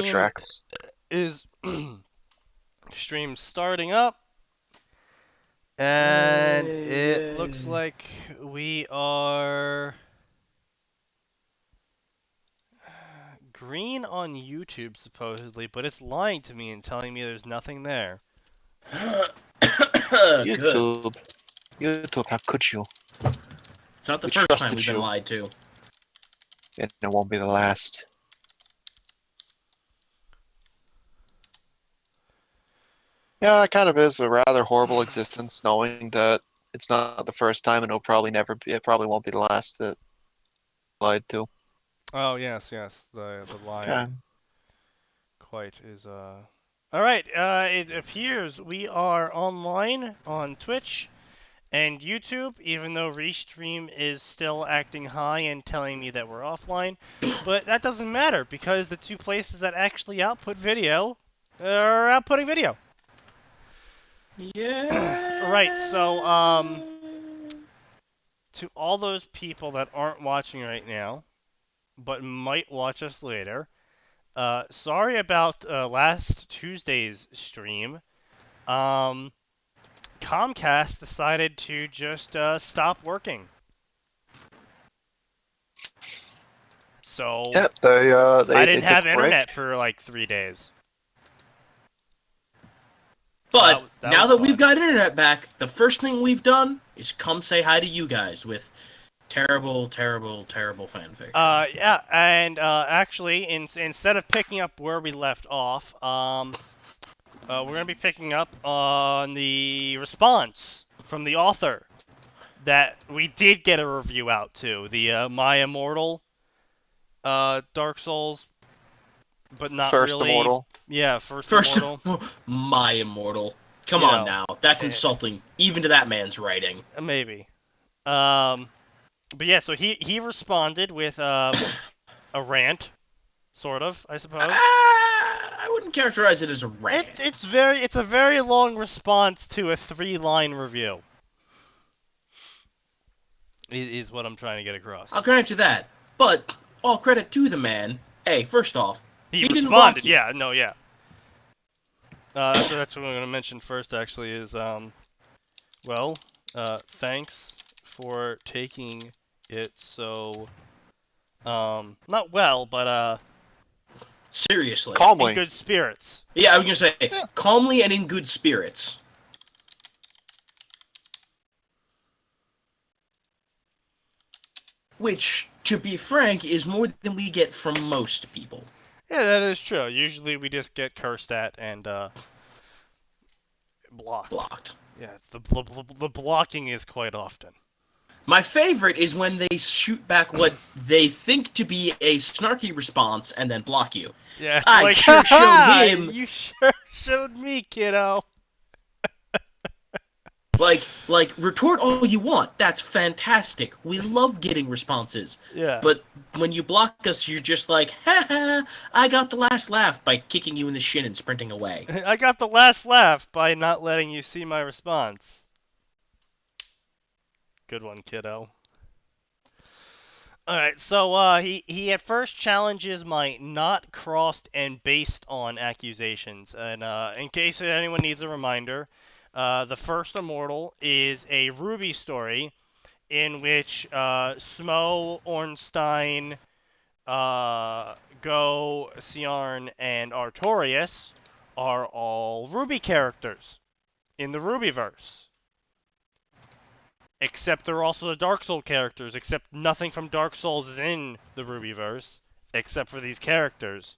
track. Is stream starting up, and it looks like we are green on YouTube supposedly, but it's lying to me and telling me there's nothing there. Good. YouTube, how could you? It's not the We first time trusted we've been you. lied to. And it won't be the last. Yeah, it kind of is a rather horrible existence, knowing that it's not the first time, and it'll probably never be. It probably won't be the last that lied to. Oh yes, the lying Yeah. quite is Alright, it appears we are online on Twitch and YouTube, even though Restream is still acting high and telling me that we're offline. But that doesn't matter, because the two places that actually output video are outputting video. Yeah. Right, so, to all those people that aren't watching right now, but might watch us later, sorry about last Tuesday's stream. Comcast decided to just stop working. So Yep, they I didn't have took a break. internet for like 3 days. But that now was that fun. we've got internet back, the first thing we've done is come say hi to you guys with terrible, terrible, terrible fanfiction. Yeah, and actually, instead of picking up where we left off, we're gonna be picking up on the response from the author that we did get a review out to, the My Immortal Dark Souls, but not First really. Immortal. Yeah, First Immortal. My Immortal. Come You on know, now. That's insulting, even to that man's writing. Maybe. But yeah, so he responded with a rant, sort of, I suppose. I wouldn't characterize it as a rant. It's a very long response to a 3-line review. Is what I'm trying to get across. I'll grant you that. But all credit to the man. Hey, first off, he didn't responded. block you. Yeah, no, yeah. That's what I'm going to mention first. Actually, is well, thanks for taking it so not well, but seriously, Calmly. in good spirits. Yeah, I was gonna say calmly and in good spirits. Which, to be frank, is more than we get from most people. Yeah, that is true. Usually we just get cursed at and blocked. Yeah, the blocking is quite often. My favorite is when they shoot back what they think to be a snarky response and then block you. Yeah, I like, sure showed him. You sure showed me, kiddo. Like, retort all you want. That's fantastic. We love getting responses. Yeah. But when you block us, you're just like, ha ha, I got the last laugh by kicking you in the shin and sprinting away. I got the last laugh by not letting you see my response. Good one, kiddo. Alright, so he at first challenges my not crossed and based on accusations. And in case anyone needs a reminder, the First Immortal is a Ruby story in which Smo, Ornstein, Go, Ciarn, and Artorias are all Ruby characters in the Rubyverse. Except they're also the Dark Souls characters, except nothing from Dark Souls is in the Rubyverse, except for these characters,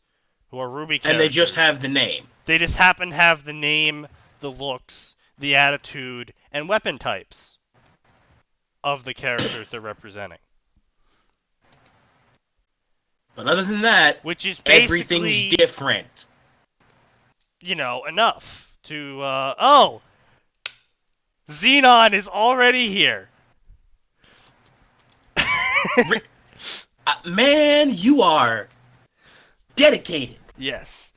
who are Ruby characters. And they just have the name. They just happen to have the name, the looks, the attitude, and weapon types of the characters they're representing. But other than that, which is everything's different. You know, enough to, oh! Xenon is already here! Man, you are dedicated. Yes.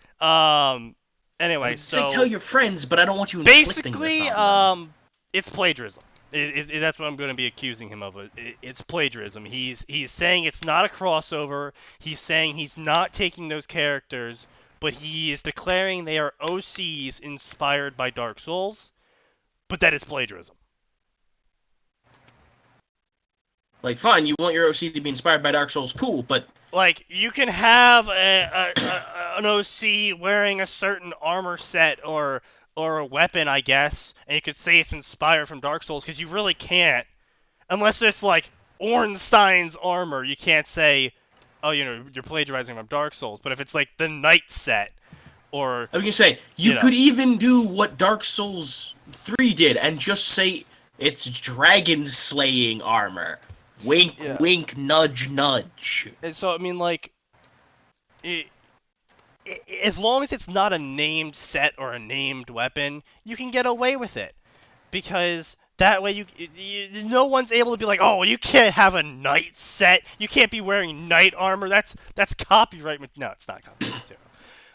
Anyway, so... tell your friends, but I don't want you inflicting this on them. It's plagiarism. That's what I'm going to be accusing him of. It's plagiarism. He's saying it's not a crossover. He's saying he's not taking those characters, but he is declaring they are OCs inspired by Dark Souls, but that is plagiarism. Like, fine, you want your OC to be inspired by Dark Souls, cool, but Like, you can have an OC wearing a certain armor set or a weapon, I guess, and you could say it's inspired from Dark Souls, because you really can't. Unless it's like Ornstein's armor, you can't say, oh, you're plagiarizing from Dark Souls. But if it's like the Knight set, or... I was gonna say, you could even do what Dark Souls 3 did, and just say it's dragon slaying armor. Wink, wink, nudge, nudge. And so, I mean, like, as long as it's not a named set or a named weapon, you can get away with it. Because that way no one's able to be like, oh, you can't have a knight set. You can't be wearing knight armor. That's copyright. No, it's not copyright material.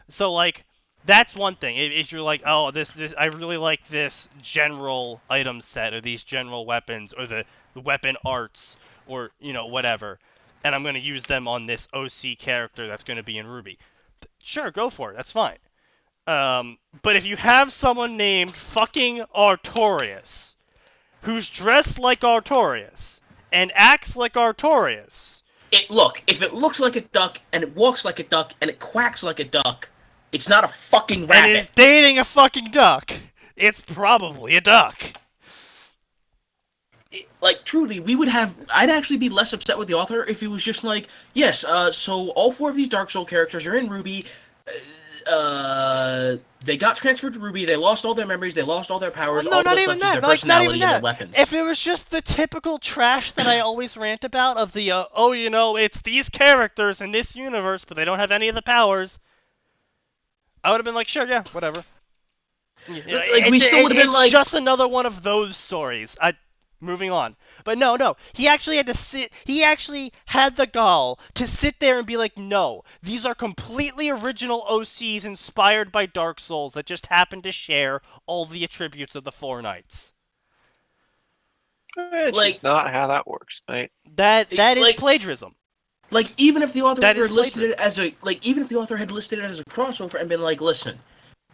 So, like, that's one thing. If you're like, oh, this I really like this general item set, or these general weapons, or the weapon arts, or, whatever, and I'm going to use them on this OC character that's going to be in Ruby. Sure, go for it. That's fine. But if you have someone named fucking Artorias, who's dressed like Artorias, and acts like Artorias... Look, if it looks like a duck, and it walks like a duck, and it quacks like a duck, it's not a fucking rabbit. And is dating a fucking duck, it's probably a duck. Like, truly, I'd actually be less upset with the author if he was just like, yes, so all 4 of these Dark Soul characters are in Ruby, they got transferred to Ruby, they lost all their memories, they lost all their powers, all that's left is their personality and their weapons. If it was just the typical trash that I always rant about, of the, it's these characters in this universe, but they don't have any of the powers, I would have been like, sure, yeah, whatever. We still would have been like... It's just another one of those stories. Moving on. But no. He actually had to sit... He actually had the gall to sit there and be like, no, these are completely original OCs inspired by Dark Souls that just happen to share all the attributes of the 4 Knights. It's just not how that works, mate. That is plagiarism. Like, even if the author had listed it as a crossover and been like, listen,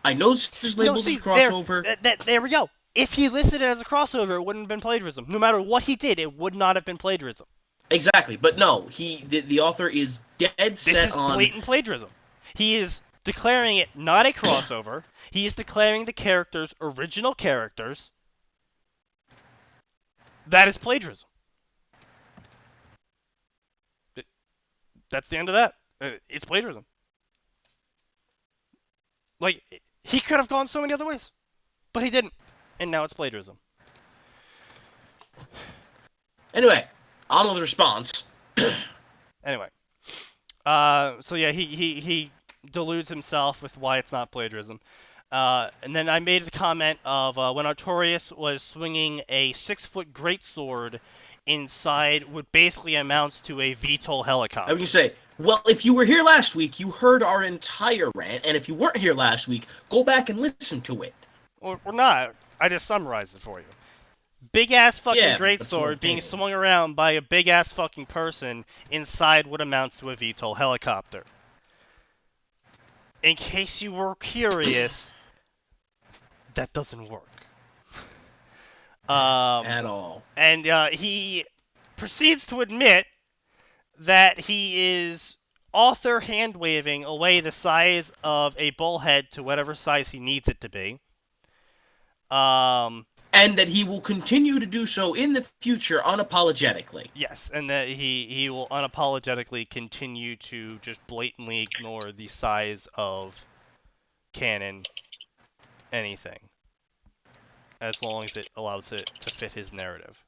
I know this is labeled as a crossover. There we go. If he listed it as a crossover, it wouldn't have been plagiarism. No matter what he did, it would not have been plagiarism. Exactly, but no, the author is dead set on... This is blatant plagiarism. He is declaring it not a crossover. He is declaring the characters original characters. That is plagiarism. That's the end of that. It's plagiarism. Like, he could have gone so many other ways, but he didn't. And now it's plagiarism. Anyway, on with the response. Anyway. So yeah, he deludes himself with why it's not plagiarism. And then I made the comment of when Artorias was swinging a 6-foot greatsword inside what basically amounts to a VTOL helicopter. I was going to say, well, if you were here last week, you heard our entire rant, and if you weren't here last week, go back and listen to it. Or not. I just summarized it for you. Big-ass fucking greatsword being swung around by a big-ass fucking person inside what amounts to a VTOL helicopter. In case you were curious, that doesn't work. At all. And he proceeds to admit that he is author hand-waving away the size of a bullhead to whatever size he needs it to be. And that he will continue to do so in the future unapologetically. Yes, and that he will unapologetically continue to just blatantly ignore the size of canon anything, as long as it allows it to fit his narrative.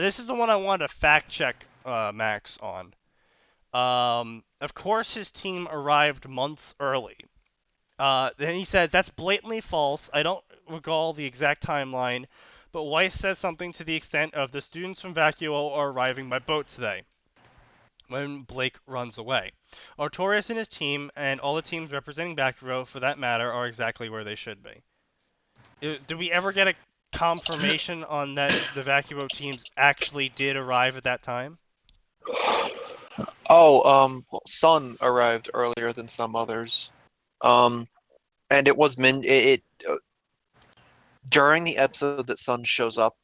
This is the one I wanted to fact-check Max on. Of course his team arrived months early. Then he says, that's blatantly false. I don't recall the exact timeline, but Weiss says something to the extent of the students from Vacuo are arriving by boat today, when Blake runs away. Artorias and his team, and all the teams representing Vacuo, for that matter, are exactly where they should be. Do we ever get a confirmation on that the Vacuo teams actually did arrive at that time? Well, Sun arrived earlier than some others. Um, and it was during the episode that Sun shows up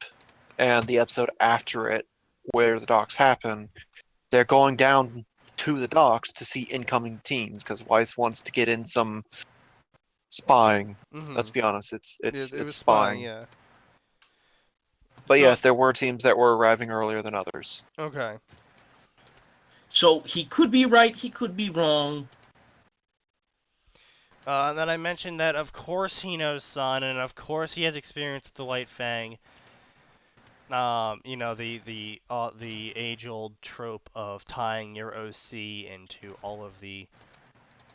and the episode after it where the docks happen, they're going down to the docks to see incoming teams because Weiss wants to get in some spying. Mm-hmm. Let's be honest, it's it's It it's was fine, spying. yeah. But So, yes, there were teams that were arriving earlier than others. okay. So he could be right, he could be wrong. Then I mentioned that of course he knows Sun, and of course he has experience with the White Fang. You know, the age-old trope of tying your OC into all of the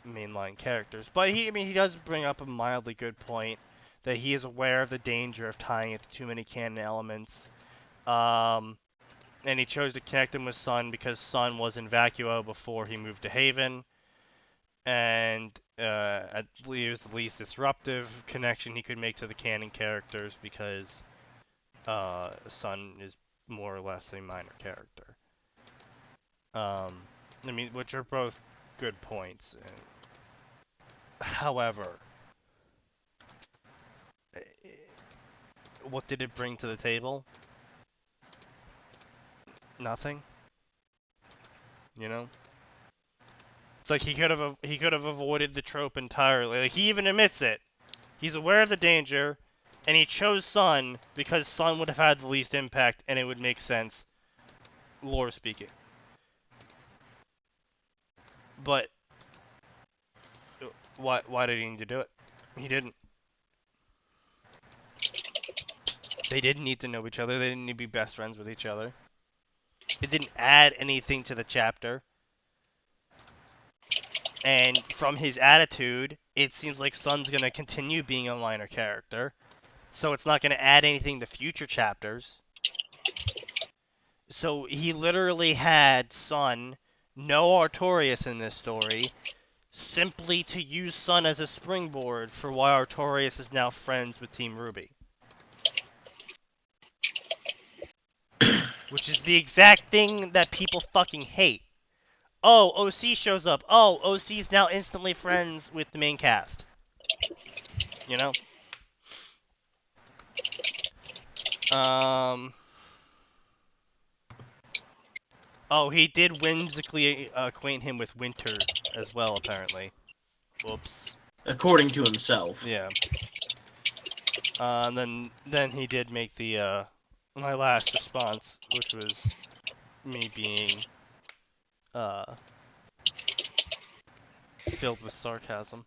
mainline characters. But I mean, he does bring up a mildly good point that he is aware of the danger of tying it to too many canon elements. And he chose to connect him with Sun because Sun was in Vacuo before he moved to Haven, and it was the least disruptive connection he could make to the canon characters because Sun is more or less a minor character. I mean, which are both good points. However, what did it bring to the table? Nothing. You know? It's like he could have avoided the trope entirely. Like, he even admits it. He's aware of the danger, and he chose Sun because Sun would have had the least impact, and it would make sense, lore speaking. But why did he need to do it? He didn't. They didn't need to know each other. They didn't need to be best friends with each other. It didn't add anything to the chapter. And from his attitude, it seems like Sun's going to continue being a minor character. So it's not going to add anything to future chapters. So he literally had Sun, no Artorias in this story, simply to use Sun as a springboard for why Artorias is now friends with Team Ruby. Which is the exact thing that people fucking hate. Oh, OC shows up. Oh, OC's now instantly friends with the main cast. You know? Oh, he did whimsically acquaint him with Winter as well, apparently. Whoops. According to himself. Yeah. Then he did make the my last response, which was me being filled with sarcasm.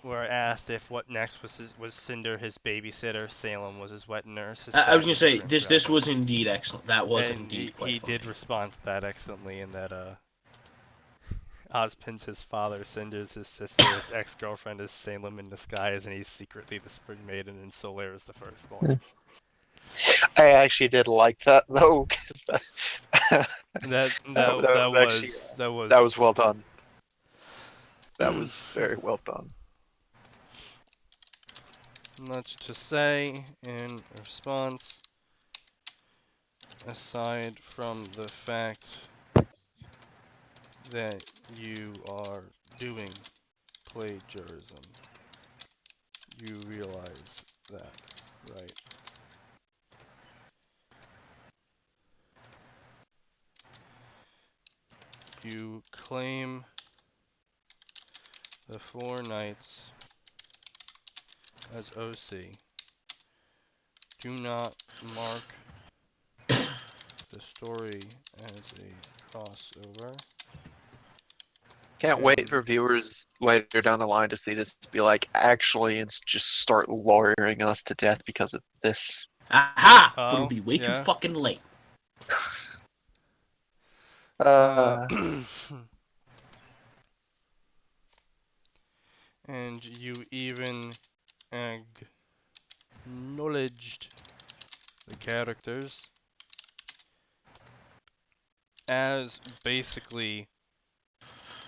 Where I asked if what next was Cinder his babysitter, Salem was his wet nurse. His I was dad gonna was a say drink this driver. was indeed excellent. That was And indeed quite he funny. did respond to that excellently in that Ozpin's his father, Cinder's his sister, his ex-girlfriend is Salem in disguise, and he's secretly the Spring Maiden, and Solaire is the firstborn. I actually did like that though, because that was well done. That was very well done. Much to say in response, aside from the fact that you are doing plagiarism. You realize that, right? You claim the Four Knights as OC. Do not mark the story as a crossover. Can't wait for viewers later down the line to see this be like, actually, and just start lawyering us to death because of this. Aha! Oh, But it'll be way too yeah. fucking late. And you even acknowledged the characters as basically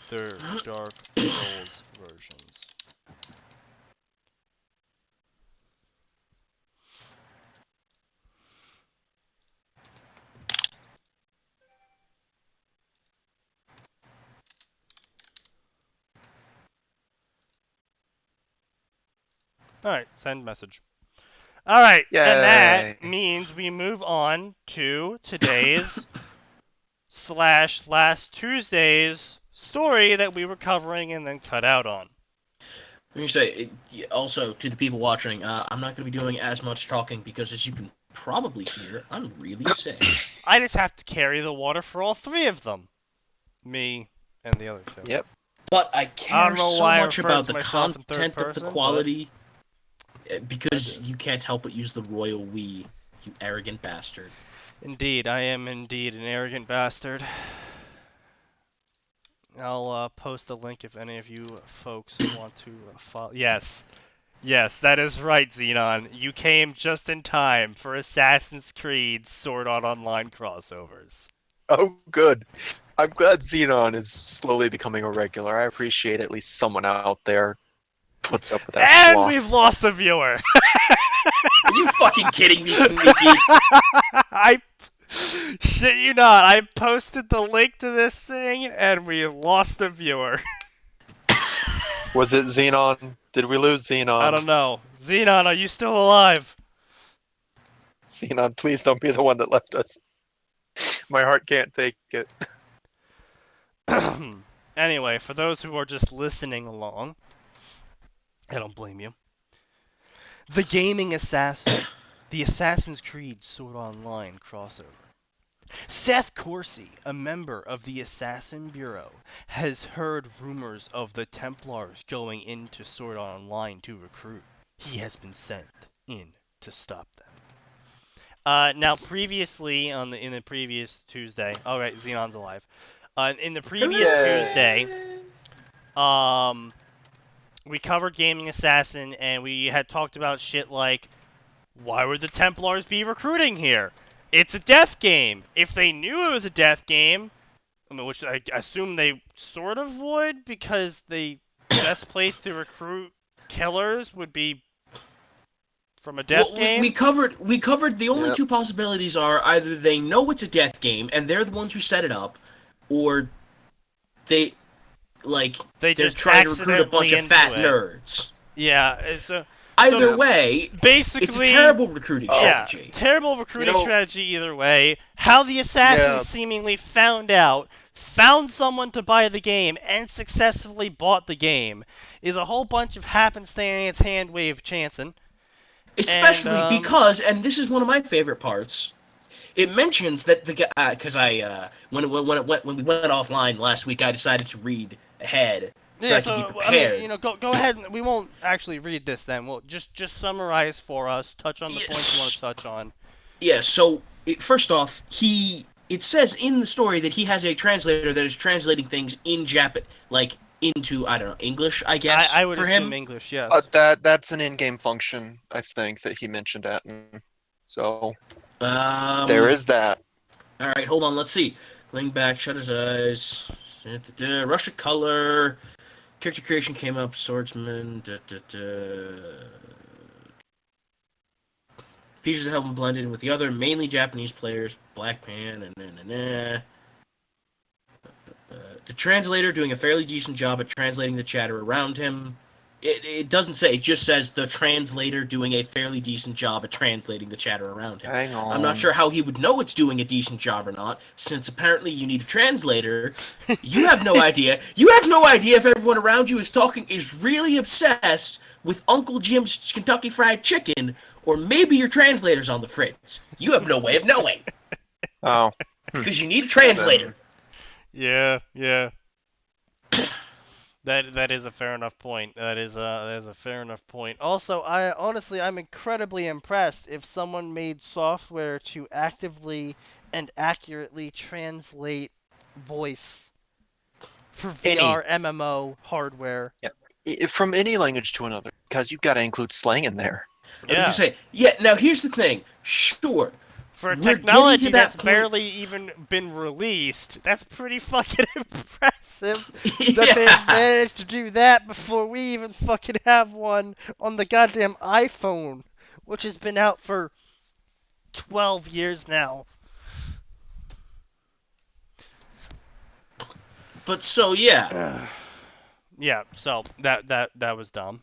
their Dark Souls versions. Alright, send message. Alright, and that Yay. means we move on to today's / last Tuesday's story that we were covering and then cut out on. Let me say, also, to the people watching, I'm not going to be doing as much talking because, as you can probably hear, I'm really sick. I just have to carry the water for all three of them. Me and the other two. Yep. But I I care don't know so why I much referred about to the myself in third content of person, the but- quality, because you can't help but use the royal we, you arrogant bastard. Indeed, I am indeed an arrogant bastard. I'll post a link if any of you folks want to follow. Yes. Yes, that is right, Xenon. You came just in time for Assassin's Creed Sword Art Online crossovers. Oh, good. I'm glad Xenon is slowly becoming a regular. I appreciate at least someone out there puts up with that And schlock. we've lost a viewer! Are you fucking kidding me, Sneaky? I shit you not, I posted the link to this thing and we lost a viewer. Was it Xenon? Did we lose Xenon? I don't know. Xenon, are you still alive? Xenon, please don't be the one that left us. My heart can't take it. Anyway, for those who are just listening along, I don't blame you. The Gaming Assassin, the Assassin's Creed Sword Online crossover. Seth Corsi, a member of the Assassin Bureau, has heard rumors of the Templars going into Sword Art Online to recruit. He has been sent in to stop them. Now, previously in the previous Tuesday, all right, Xenon's alive. In the previous Tuesday, we covered Gaming Assassin, and we had talked about shit like, why would the Templars be recruiting here? It's a death game. If they knew it was a death game, I mean, which I assume they sort of would, because the best place to recruit killers would be from a death game. We covered the only Yep. two possibilities are either they know it's a death game and they're the ones who set it up, or they're just trying to recruit a bunch of accidentally fat into it. nerds. Yeah, so Either way, basically, it's a terrible recruiting yeah, strategy. terrible recruiting You know- strategy either way. How the assassin Yeah. seemingly found someone to buy the game, and successfully bought the game is a whole bunch of happenstance hand wave chancing. Especially And, because, and this is one of my favorite parts, it mentions that the guy, because when we went offline last week, I decided to read ahead so I could be prepared. I mean, go ahead. And we won't actually read this then. We'll just summarize for us. Touch on the points you want to touch on. Yeah. So first off, it says in the story that he has a translator that is translating things in Japan, like into English, I guess. I would for assume him. English, yes. That's an in-game function, I think, that he mentioned at. So there is that. All right, hold on. Let's see. Laying back, shut his eyes. Rush of color. Character creation came up. Swordsman. Features that help him blend in with the other mainly Japanese players. Black Pan and the translator doing a fairly decent job at translating the chatter around him. It doesn't say. It just says the translator doing a fairly decent job at translating the chatter around him. Hang on. I'm not sure how he would know it's doing a decent job or not, since apparently you need a translator. You have no idea. You have no idea if everyone around you is really obsessed with Uncle Jim's Kentucky Fried Chicken, or maybe your translator's on the fritz. You have no way of knowing. Oh. Because you need a translator. Yeah. That is a fair enough point. That is a fair enough point. Also, I'm incredibly impressed if someone made software to actively and accurately translate voice for VR MMO hardware. From any language to another, because you've got to include slang in there. Yeah. Now here's the thing. Sure. For We're technology getting to that that's point- barely even been released, that's pretty fucking impressive that Yeah. they've managed to do that before we even fucking have one on the goddamn iPhone, which has been out for 12 years now. But so, yeah. Yeah, so that was dumb.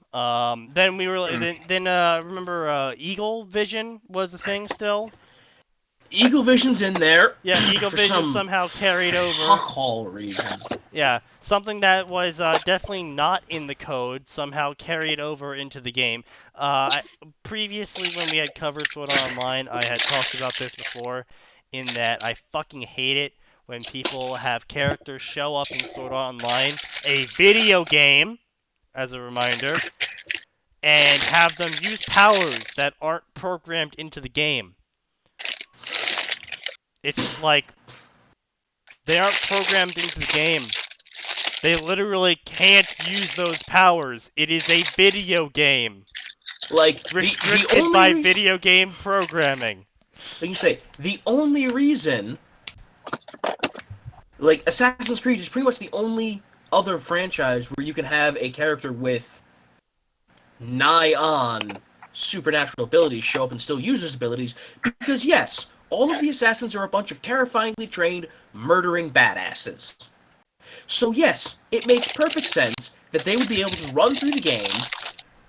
Then we were then remember Eagle Vision was a thing still. Eagle Vision's in there. Yeah, Eagle for Vision some somehow carried over. fuckhole reason. Yeah, something that was definitely not in the code somehow carried over into the game. Previously, when we had covered Sword Art Online, I had talked about this before, in that I fucking hate it when people have characters show up in Sword Art Online, a video game, as a reminder, and have them use powers that aren't programmed into the game. It's just like, they aren't programmed into the game. They literally can't use those powers. It is a video game. Like, Restricted the only by reason, video game programming. like you say, the only reason, like, Assassin's Creed is pretty much the only other franchise where you can have a character with nigh-on supernatural abilities show up and still use those abilities, because yes, all of the assassins are a bunch of terrifyingly trained, murdering badasses. So yes, it makes perfect sense that they would be able to run through the game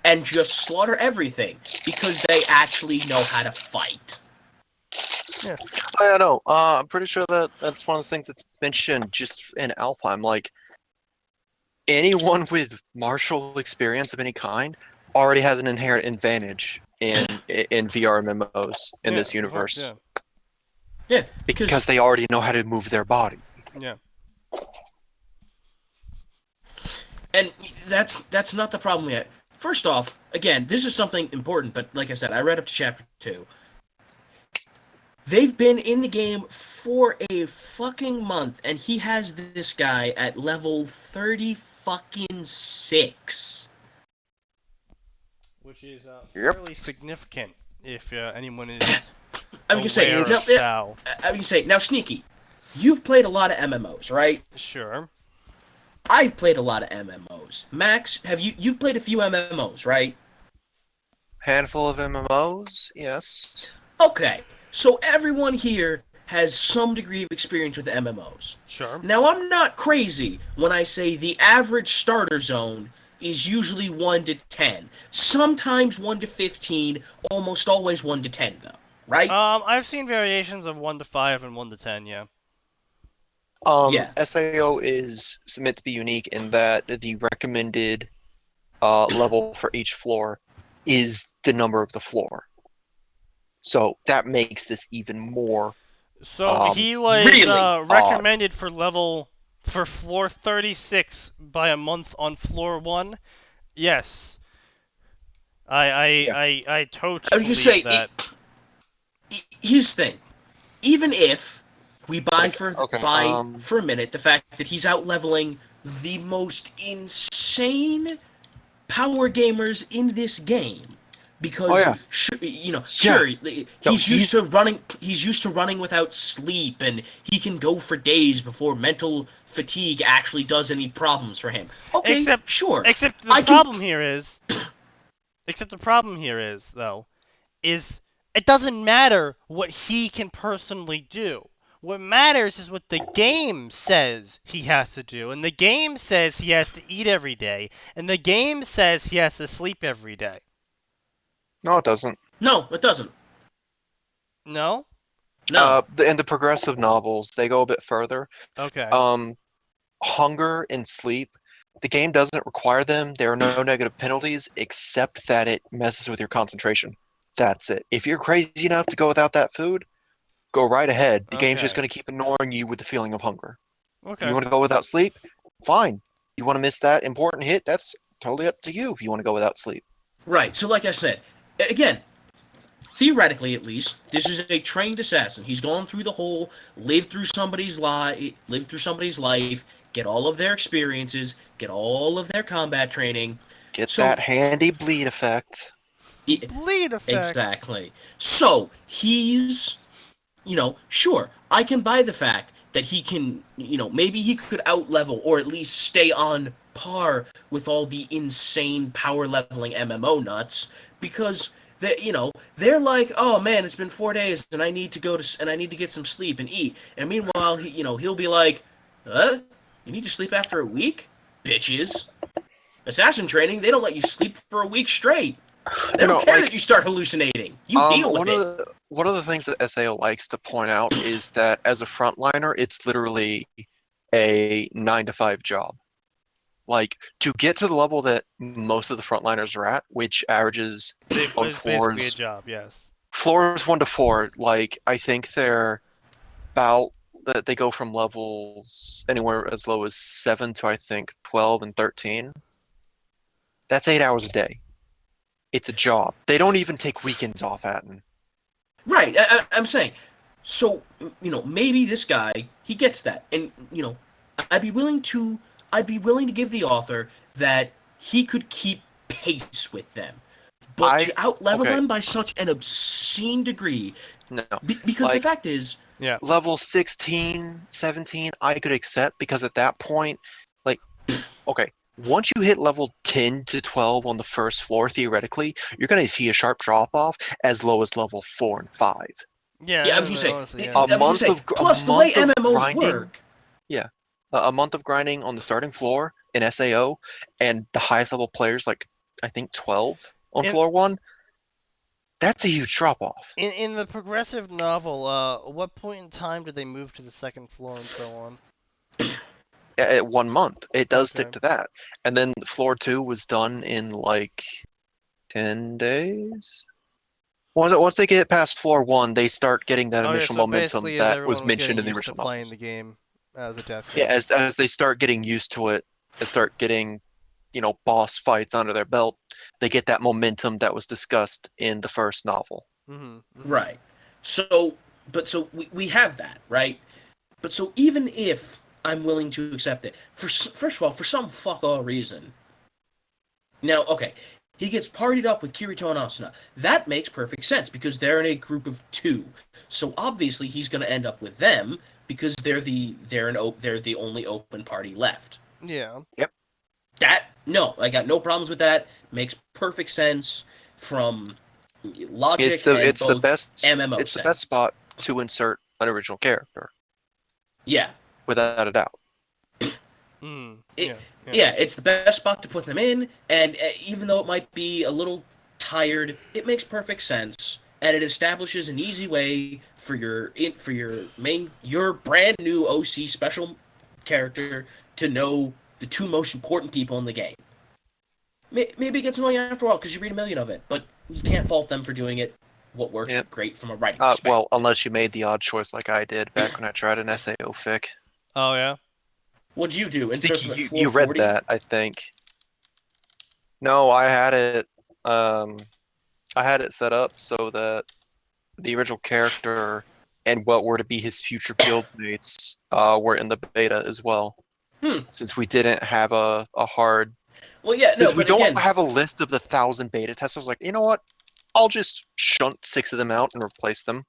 and just slaughter everything, because they actually know how to fight. Yeah. I don't know. I'm pretty sure that's one of those things that's mentioned just in Alfheim. Like, anyone with martial experience of any kind already has an inherent advantage in VR MMOs in this universe. Yeah, because they already know how to move their body. Yeah. And that's not the problem yet. First off, again, this is something important, but like I said, I read up to chapter 2. They've been in the game for a fucking month, and he has this guy at level 36. Which is fairly significant if anyone is I was gonna say, now Sneaky, you've played a lot of MMOs, right? Sure. I've played a lot of MMOs. Max, you've played a few MMOs, right? Handful of MMOs, yes. Okay, so everyone here has some degree of experience with MMOs. Sure. Now, I'm not crazy when I say the average starter zone is usually 1 to 10. Sometimes 1 to 15, almost always 1 to 10, though, right? I've seen variations of 1 to 5 and 1 to 10, yeah. SAO is meant to be unique in that the recommended level for each floor is the number of the floor. So that makes this even more. So he was really recommended for floor 36 by a month on floor 1. Yes. I totally believe that. Here's the thing. Even if we buy for a minute the fact that he's out leveling the most insane power gamers in this game, because he's used to running without sleep, and he can go for days before mental fatigue actually does any problems for him. Okay, sure. Except the problem here is though, is it doesn't matter what he can personally do. What matters is what the game says he has to do. And the game says he has to eat every day. And the game says he has to sleep every day. No, it doesn't. No, it doesn't. No? No. In the progressive novels, they go a bit further. Okay. Hunger and sleep, the game doesn't require them. There are no negative penalties, except that it messes with your concentration. That's it. If you're crazy enough to go without that food, go right ahead. The game's just going to keep ignoring you with the feeling of hunger. Okay. You want to go without sleep? Fine. You want to miss that important hit? That's totally up to you if you want to go without sleep. Right. So like I said, again, theoretically at least, this is a trained assassin. He's gone through the whole live through somebody's life, get all of their experiences, get all of their combat training. Get that handy bleed effect. Bleed effect. Exactly. So he's, sure, I can buy the fact that he can, maybe he could out-level or at least stay on par with all the insane power-leveling MMO nuts, because they're like, oh man, it's been 4 days and I need to get some sleep and eat. And meanwhile, he'll be like, you need to sleep after a week, bitches. Assassin training, they don't let you sleep for a week straight. They You don't know, care like, that you start hallucinating. You deal with it. One of the things that SAO likes to point out is that as a frontliner, it's literally a 9 to 5 job. Like, to get to the level that most of the frontliners are at, which averages on It's basically a floors job, yes. floors 1 to 4, like I think they're about that they go from levels anywhere as low as 7 to I think 12 and 13. That's 8 hours a day. It's a job. They don't even take weekends off at them. Right, I'm saying. So, maybe this guy, he gets that. And, I'd be willing to give the author that he could keep pace with them. But to outlevel okay. them by such an obscene degree, No. because the fact is, Yeah. Level 16, 17, I could accept because at that point, like, okay, once you hit level 10 to 12 on the first floor, theoretically, you're going to see a sharp drop off as low as level 4 and 5. yeah, I was gonna say, honestly, yeah. plus the way MMOs work. Yeah, a month of grinding on the starting floor in SAO, and the highest level players, like, I think 12 on floor 1. That's a huge drop off. In the progressive novel, what point in time did they move to the second floor and so on? At 1 month, it does stick to that, and then floor 2 was done in like 10 days. Once they get past floor 1, they start getting that initial momentum that was mentioned in the original novel. Playing the game as a death. Yeah, as they start getting used to it, they start getting, boss fights under their belt. They get that momentum that was discussed in the first novel. Mm-hmm. Right. So we have that, right? But so even if I'm willing to accept it, first of all, for some fuck all reason. Now, okay, he gets partied up with Kirito and Asuna. That makes perfect sense because they're in a group of 2. So obviously he's going to end up with them because they're the only open party left. Yeah. Yep. I got no problems with that. Makes perfect sense from logic It's the best MMO It's sense. the best spot to insert an original character. Yeah. Without a doubt. Yeah, it's the best spot to put them in, and even though it might be a little tired, it makes perfect sense, and it establishes an easy way for your brand new OC special character to know the 2 most important people in the game. Maybe it gets annoying after a while because you read a million of it, but you can't fault them for doing it. What works great from a writing perspective. Well, unless you made the odd choice like I did back when I tried an SAO fic. Oh yeah. What'd you do? Insert them at floor you read 40? that, I think. No, I had it. I had it set up so that the original character and what were to be his future guildmates were in the beta as well. Since we didn't have a hard. Well, yeah, since no, we but don't again, have a list of the 1,000 beta testers, like, you know what? I'll just shunt 6 of them out and replace them.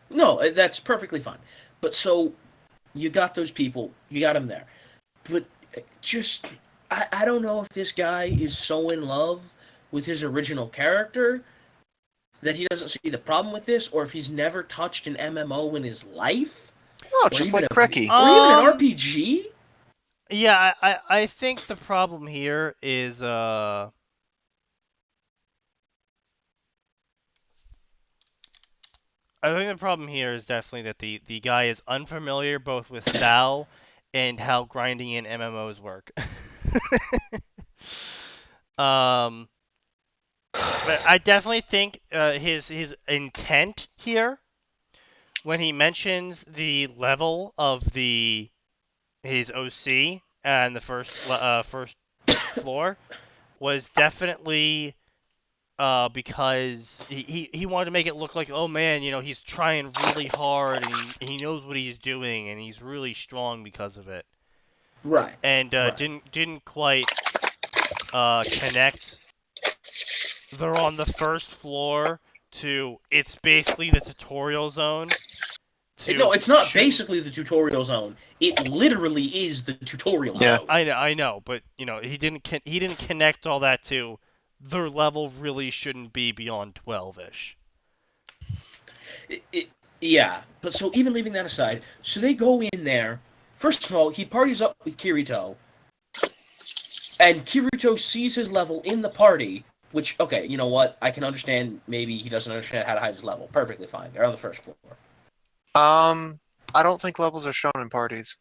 No, that's perfectly fine. But so you got those people, you got them there. But just, I don't know if this guy is so in love with his original character that he doesn't see the problem with this, or if he's never touched an MMO in his life. Oh, just like Cracky. Or even an RPG. Yeah, I think the problem here is I think the problem here is definitely that the guy is unfamiliar both with style and how grinding in MMOs work. But I definitely think his intent here when he mentions the level of his OC and the first floor was definitely because he wanted to make it look like, oh man, he's trying really hard and he knows what he's doing and he's really strong because of it. Right. And didn't quite connect. They're on the first floor to it's basically the tutorial zone. No, it's not basically the tutorial zone. It literally is the tutorial zone. I know, but he didn't connect all that to their level really shouldn't be beyond 12-ish. Yeah, but so even leaving that aside, so they go in there. First of all, he parties up with Kirito. And Kirito sees his level in the party, which, okay, you know what? I can understand maybe he doesn't understand how to hide his level. Perfectly fine. They're on the first floor. I don't think levels are shown in parties.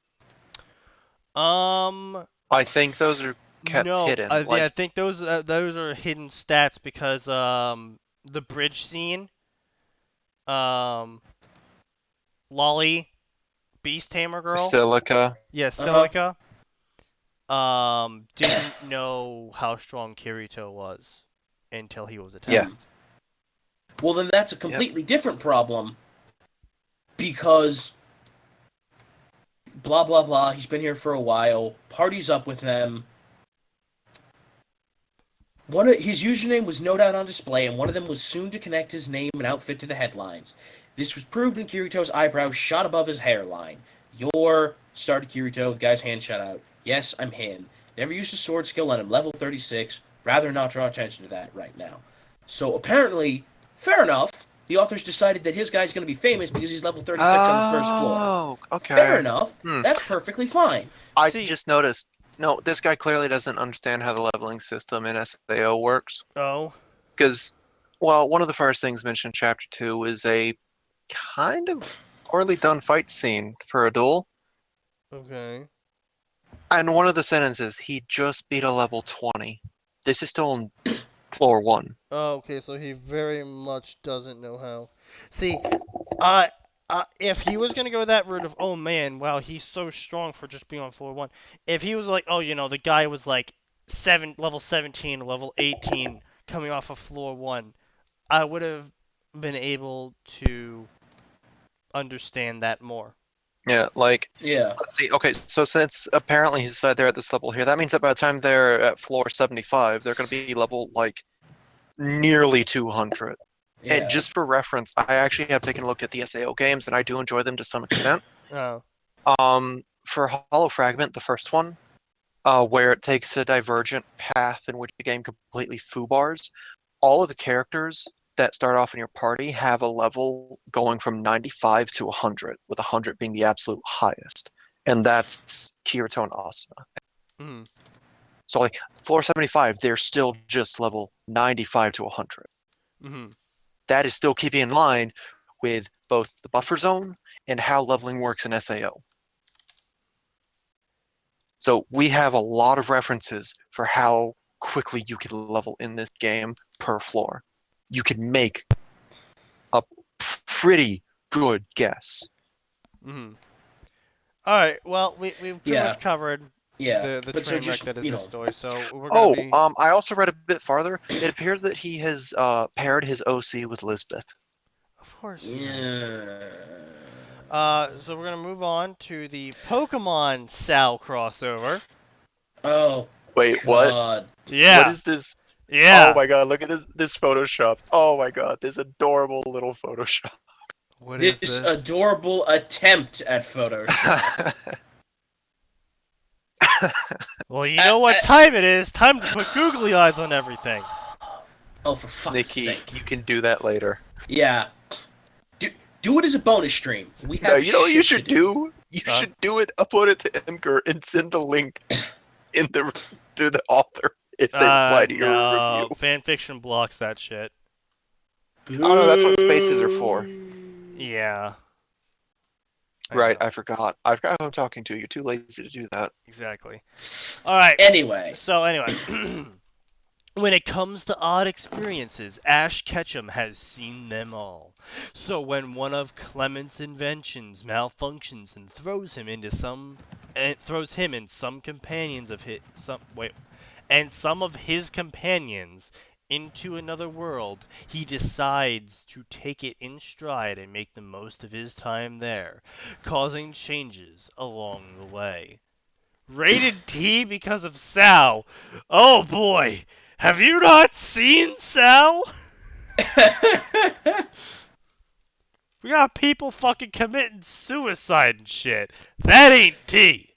I think those are kept No, hidden. yeah, I think those are hidden stats because the bridge scene, Lolly, Beast Tamer girl, Silica. yeah, Silica, didn't know how strong Kirito was until he was attacked. Yeah. Well, then that's a completely different problem because blah blah blah. He's been here for a while. Parties up with them. His username was no doubt on display, and one of them was soon to connect his name and outfit to the headlines. This was proved when Kirito's eyebrow shot above his hairline. Started Kirito with guy's hand shut out. Yes, I'm him. Never used a sword skill and I'm level 36. Rather not draw attention to that right now. So apparently, fair enough, the authors decided that his guy's going to be famous because he's level 36 on the first floor. Oh, okay. Fair enough. That's perfectly fine. I just noticed. No, this guy clearly doesn't understand how the leveling system in SAO works. Oh. Because, well, one of the first things mentioned in Chapter 2 is a kind of poorly done fight scene for a duel. Okay. And one of the sentences, he just beat a level 20. This is still on floor 1. Oh, okay, so he very much doesn't know how. See, if he was gonna go that route of, oh man, wow, he's so strong for just being on floor 1. If he was like, oh, the guy was like level 17 or level 18 coming off of floor 1, I would have been able to understand that more. Yeah, Yeah. let's see. Okay, so since apparently he's they're at this level here, that means that by the time they're at floor 75, they're going to be level, nearly 200. Yeah. And just for reference, I actually have taken a look at the SAO games, and I do enjoy them to some extent. Oh. For Hollow Fragment, the first one, where it takes a divergent path in which the game completely foobars, all of the characters that start off in your party have a level going from 95 to 100, with 100 being the absolute highest. And that's Kirito and Asuna. Mm. So, floor 75, they're still just level 95 to 100. Mm-hmm. That is still keeping in line with both the buffer zone and how leveling works in SAO. So we have a lot of references for how quickly you can level in this game per floor. You can make a pretty good guess. Mm-hmm. Alright, well, we've pretty much covered the train wreck that is this story, so we're going to be... I also read a bit farther. It appears that he has paired his OC with Lisbeth. Of course. Yeah. So we're going to move on to the Pokemon Sal crossover. Oh, wait, God. what? Yeah. What is this? Yeah. Oh my god, look at this Photoshop. Oh my god, this adorable little Photoshop. What is this? This adorable attempt at Photoshop. Well, you know what time it is. Time to put googly eyes on everything. Oh, for fuck's Nikki, sake. you can do that later. Yeah. Do it as a bonus stream. We have No, you know what you shit to should do? You should do it, upload it to Anchor, and send the link to the author if they reply to your review. Fanfiction blocks that shit. Oh no, that's what spaces are for. Yeah. Right, I forgot. I forgot who I'm talking to. You're too lazy to do that. Exactly. Alright. Anyway. So, when it comes to odd experiences, Ash Ketchum has seen them all. So when one of Clement's inventions malfunctions and throws him and some companions of his companions into another world, he decides to take it in stride and make the most of his time there, causing changes along the way. Rated T because of Sal. Oh boy, have you not seen Sal? We got people fucking committing suicide and shit. That ain't T.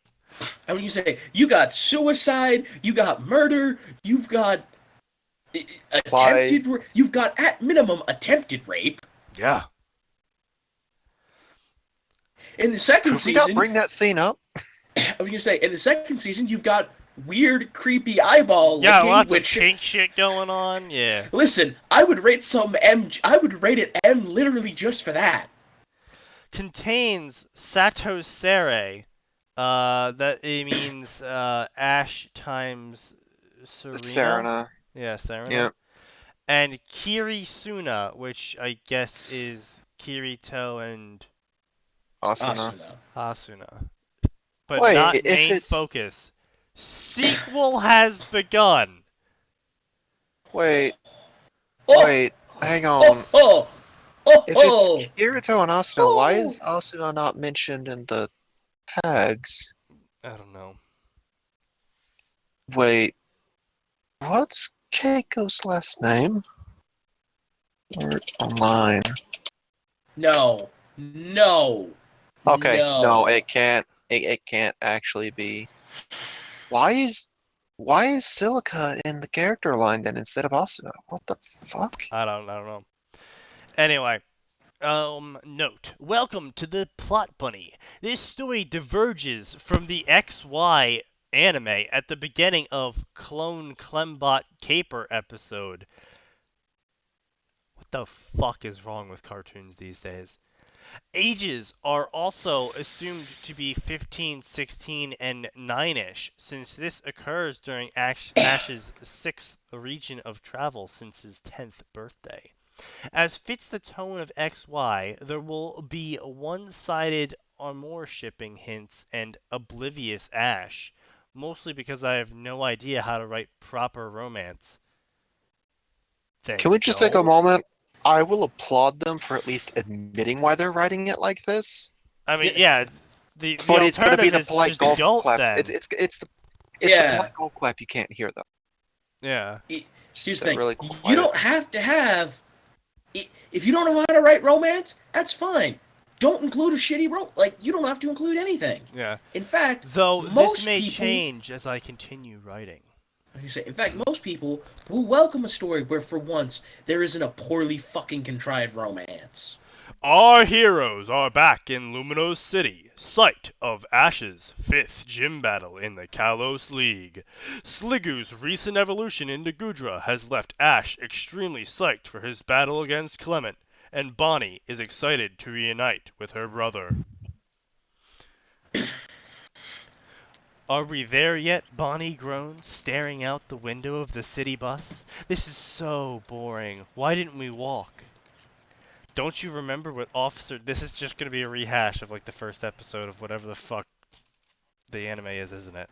And when you say, you got suicide, you got murder, you've got you've got at minimum attempted rape. Yeah. In the second season, bring that scene up. I was gonna say, in the second season, you've got weird, creepy eyeball Yeah, licking, lots of which kink shit going on. Yeah. listen, I would rate it M literally just for that. Contains satosere. That it means ash times Serena. Serena. Yeah, Serena. Yeah. And Kirisuna, which I guess is Kirito and Asuna. Asuna. But not Wait, if main it's focus. Sequel has begun. wait, Oh, wait, hang oh, on. oh, oh, If it's oh, Kirito and Asuna, why oh. is Asuna not mentioned in the tags? I don't know. Wait, what's Keiko's last name? Or online. No, no, Okay, no, no. it can't. It can't actually be. Why is Silica in the character line then instead of Asuna? What the fuck? I don't know. Anyway, note. Welcome to the Plot Bunny. This story diverges from the XY anime at the beginning of Clone Clembot Caper episode. What the fuck is wrong with cartoons these days? Ages are also assumed to be 15, 16, and 9-ish, since this occurs during Ash's 6th region of travel since his 10th birthday. As fits the tone of XY, there will be one-sided armor shipping hints and oblivious Ash, mostly because I have no idea how to write proper romance. Then Can we just take a don't. moment? I will applaud them for at least admitting why they're writing it like this. I mean, Yeah, yeah, the But it's gonna be alternative the is polite just golf don't clap. then. It's the polite golf clap you can't hear though. Yeah. Here's Just the thing. really You quiet. don't have to have. If you don't know how to write romance, that's fine. Don't include a shitty like you don't have to include anything. Yeah. In fact, Though most this may people, change as I continue writing. in fact, most people will welcome a story where, for once, there isn't a poorly fucking contrived romance. Our heroes are back in Luminos City, site of Ash's 5th gym battle in the Kalos League. Sliggoo's recent evolution into Gudra has left Ash extremely psyched for his battle against Clement, and Bonnie is excited to reunite with her brother. Are we there yet? Bonnie groans, staring out the window of the city bus. This is so boring. Why didn't we walk? Don't you remember what Officer... This is just going to be a rehash of, like, the first episode of whatever the fuck the anime is, isn't it?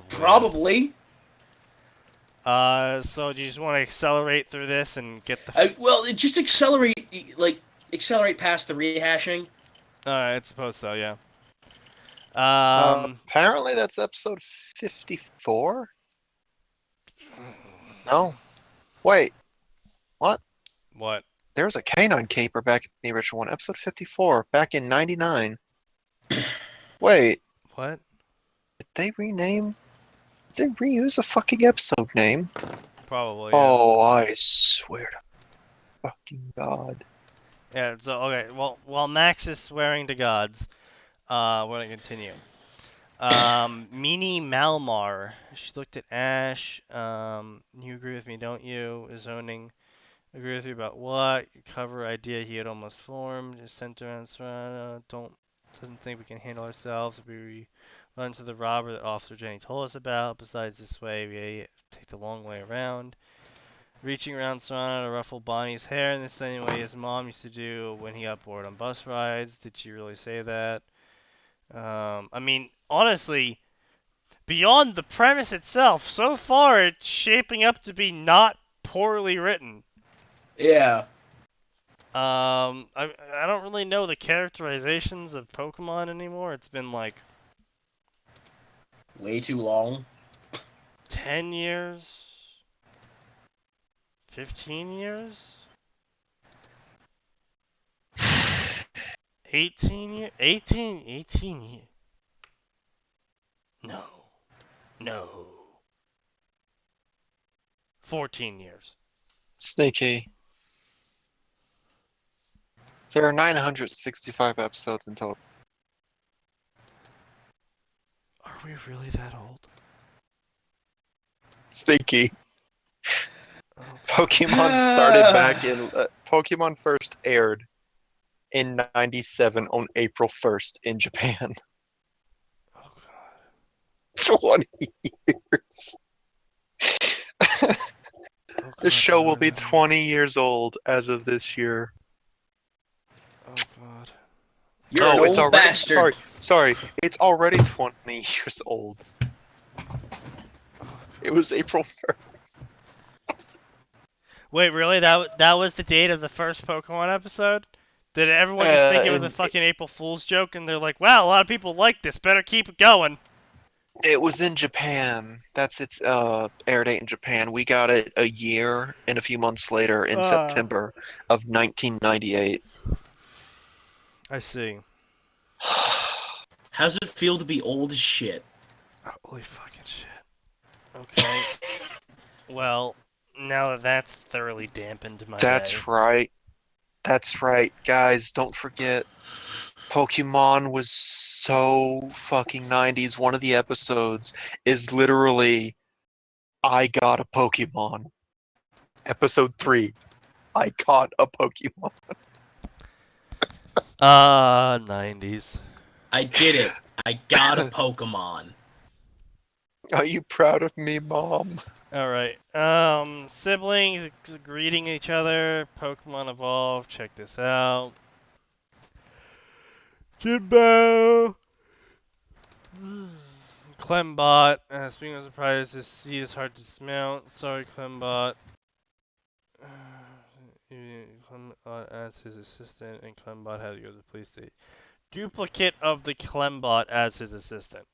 Probably. So do you just want to accelerate through this and get the... Well, just accelerate past the rehashing. I suppose so, yeah. Apparently that's episode 54? No. Wait. What? What? There was a canine caper back in the original one, episode 54, back in 99. Wait, What? did they rename? Did they reuse a fucking episode name? Probably, yeah. Oh, I swear to fucking God. Yeah, so, okay, well, while Max is swearing to gods, we're gonna continue. Meanie Malmar. She looked at Ash. You agree with me, don't you? Zoning. Agree with you about what? Your cover idea he had almost formed. Just center around Serrano. Doesn't think we can handle ourselves if we run to the robber that Officer Jenny told us about. Besides, this way we take the long way around. Reaching around Serrano to ruffle Bonnie's hair in the same way his mom used to do when he got bored on bus rides. Did she really say that? I mean, honestly, beyond the premise itself, so far it's shaping up to be not poorly written. Yeah. I don't really know the characterizations of Pokemon anymore. It's been like Way too long. 10 years, 15 years, 18 years, 18 years. No. 14 years. Sneaky. There are 965 episodes in total. Are we really that old? Sneaky. Oh, Pokemon started back in. Pokemon first aired in '97 on April 1st in Japan. oh god. 20 years. Oh The god. show will be no. 20 years old as of this year. Oh god. You're an it's old already. bastard. Sorry. It's already 20 years old. It was April 1st. Wait, really? That was the date of the first Pokemon episode? Did everyone just think it was a fucking April Fool's joke and they're like, wow, a lot of people like this, better keep it going? It was in Japan. That's its air date in Japan. We got it a year and a few months later in September of 1998. I see. How's it feel to be old as shit? Holy fucking shit. Okay. Well, now that that's thoroughly dampened my day. That's right. That's right. Guys, don't forget. Pokemon was so fucking 90s. One of the episodes is literally I got a Pokemon. Episode 3. I caught a Pokemon. 90s. I did it. I got a Pokemon. Are you proud of me, Mom? Alright. Siblings greeting each other. Pokemon evolve. Check this out. Jimbo! Clembot. Speaking of surprise, this seed is hard to smell. Sorry, Clembot. Clembot as his assistant, and Clembot had to go to the police station. Duplicate of the Clembot as his assistant.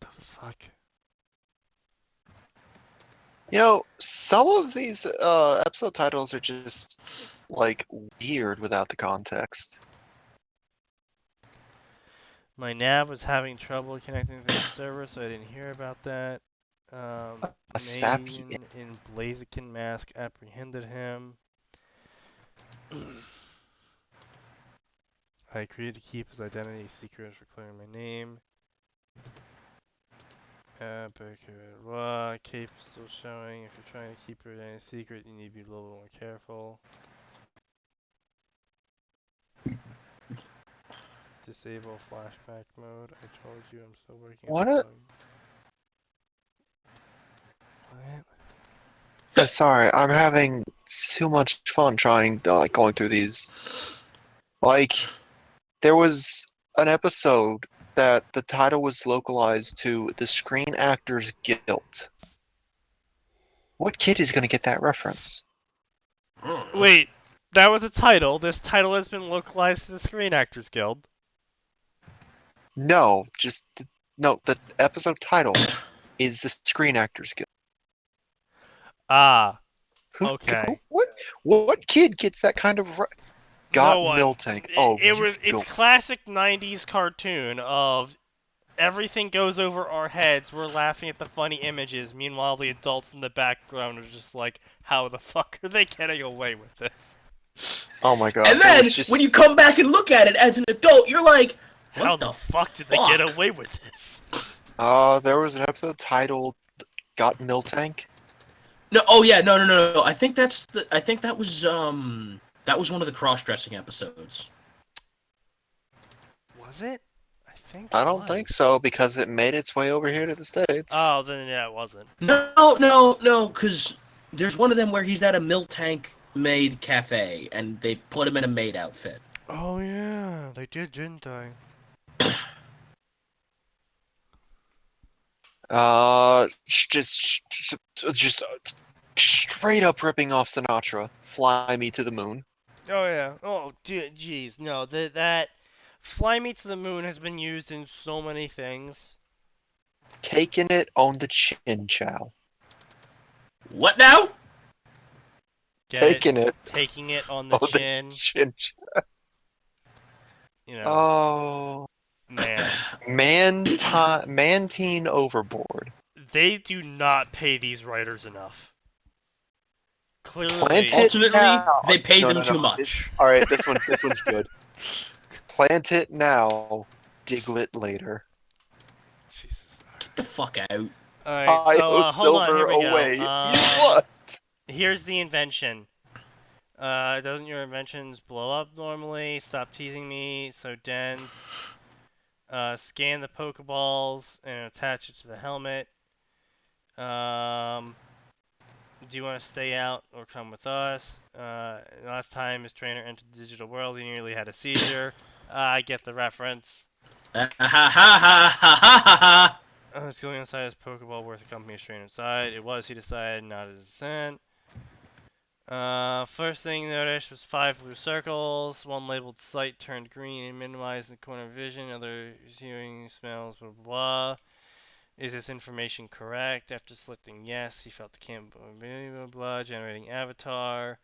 The fuck? You know, some of these episode titles are just like weird without the context. My nav was having trouble connecting to the server, so I didn't hear about that. A Maiden Sapien. in Blaziken mask apprehended him. I agreed to keep his identity secret for clearing my name. Cape still showing. If you're trying to keep your identity secret, you need to be a little more careful. Disable flashback mode. I told you I'm still working on bugs. What? Sorry, I'm having too much fun trying like going through these. Like, there was an episode that the title was localized to the Screen Actors Guild. What kid is going to get that reference? Wait, that was a title. This title has been localized to the Screen Actors Guild. No, the episode title is the Screen Actors Guild. Ah, okay. What kid gets that kind of got No one. Miltank? It's classic 90s cartoon of everything goes over our heads, we're laughing at the funny images, meanwhile the adults in the background are just like, how the fuck are they getting away with this? Oh my god. And then, when you come back and look at it as an adult, you're like, how the fuck did they get away with this? There was an episode titled Got Miltank? No, no. I think that was one of the cross-dressing episodes. Was it? I don't think so, because it made its way over here to the States. Oh, then yeah, it wasn't. No, because there's one of them where he's at a Miltank-made cafe, and they put him in a maid outfit. Oh yeah, they did, didn't they? Just straight up ripping off Sinatra. Fly Me to the Moon. Oh yeah. Oh, jeez, no, that Fly Me to the Moon has been used in so many things. Taking it on the chin chow. What now? Taking it on the chin. The chin chow. You know. Oh. Man. Mantine Overboard. They do not pay these writers enough. Clearly. Ultimately, they pay them too much. Alright, this one's good. Plant it now, Diglett later. Jesus. Get the fuck out. Alright, so owe hold on, here silver we go. away. You what? Here's the invention. Doesn't your inventions blow up normally? Stop teasing me, so dense. Scan the Pokeballs and attach it to the helmet. Do you want to stay out or come with us? Last time his trainer entered the digital world, he nearly had a seizure. I get the reference. Ha ha ha ha ha ha ha! It's going inside his Pokeball worth a company strain inside. It was, he decided, not his descent. First thing you noticed was 5 blue circles. One labeled sight turned green and minimized in the corner of vision. Other hearing, smells, blah blah blah. Is this information correct? After selecting yes, he felt the cam blah blah blah, generating avatar.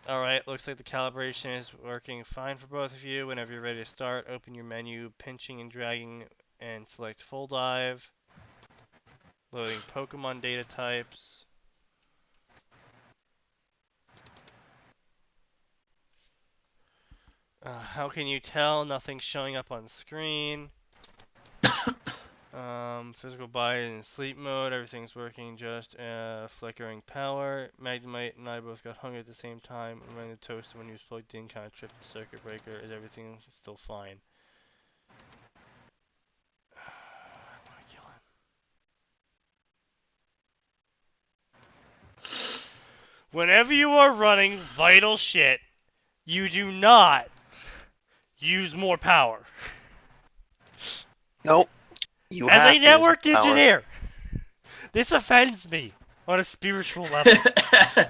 Alright, looks like the calibration is working fine for both of you. Whenever you're ready to start, open your menu, pinching and dragging, and select full dive. Loading Pokemon data types. How can you tell? Nothing's showing up on screen. Physical body in sleep mode. Everything's working, just flickering power. Magnemite and I both got hungry at the same time. And when the toaster, when he was plugged in, kind of tripped the circuit breaker. Is everything still fine? I want to kill him. Whenever you are running vital shit, you do not use more power. Nope. You As have a to network use power. engineer, this offends me on a spiritual level.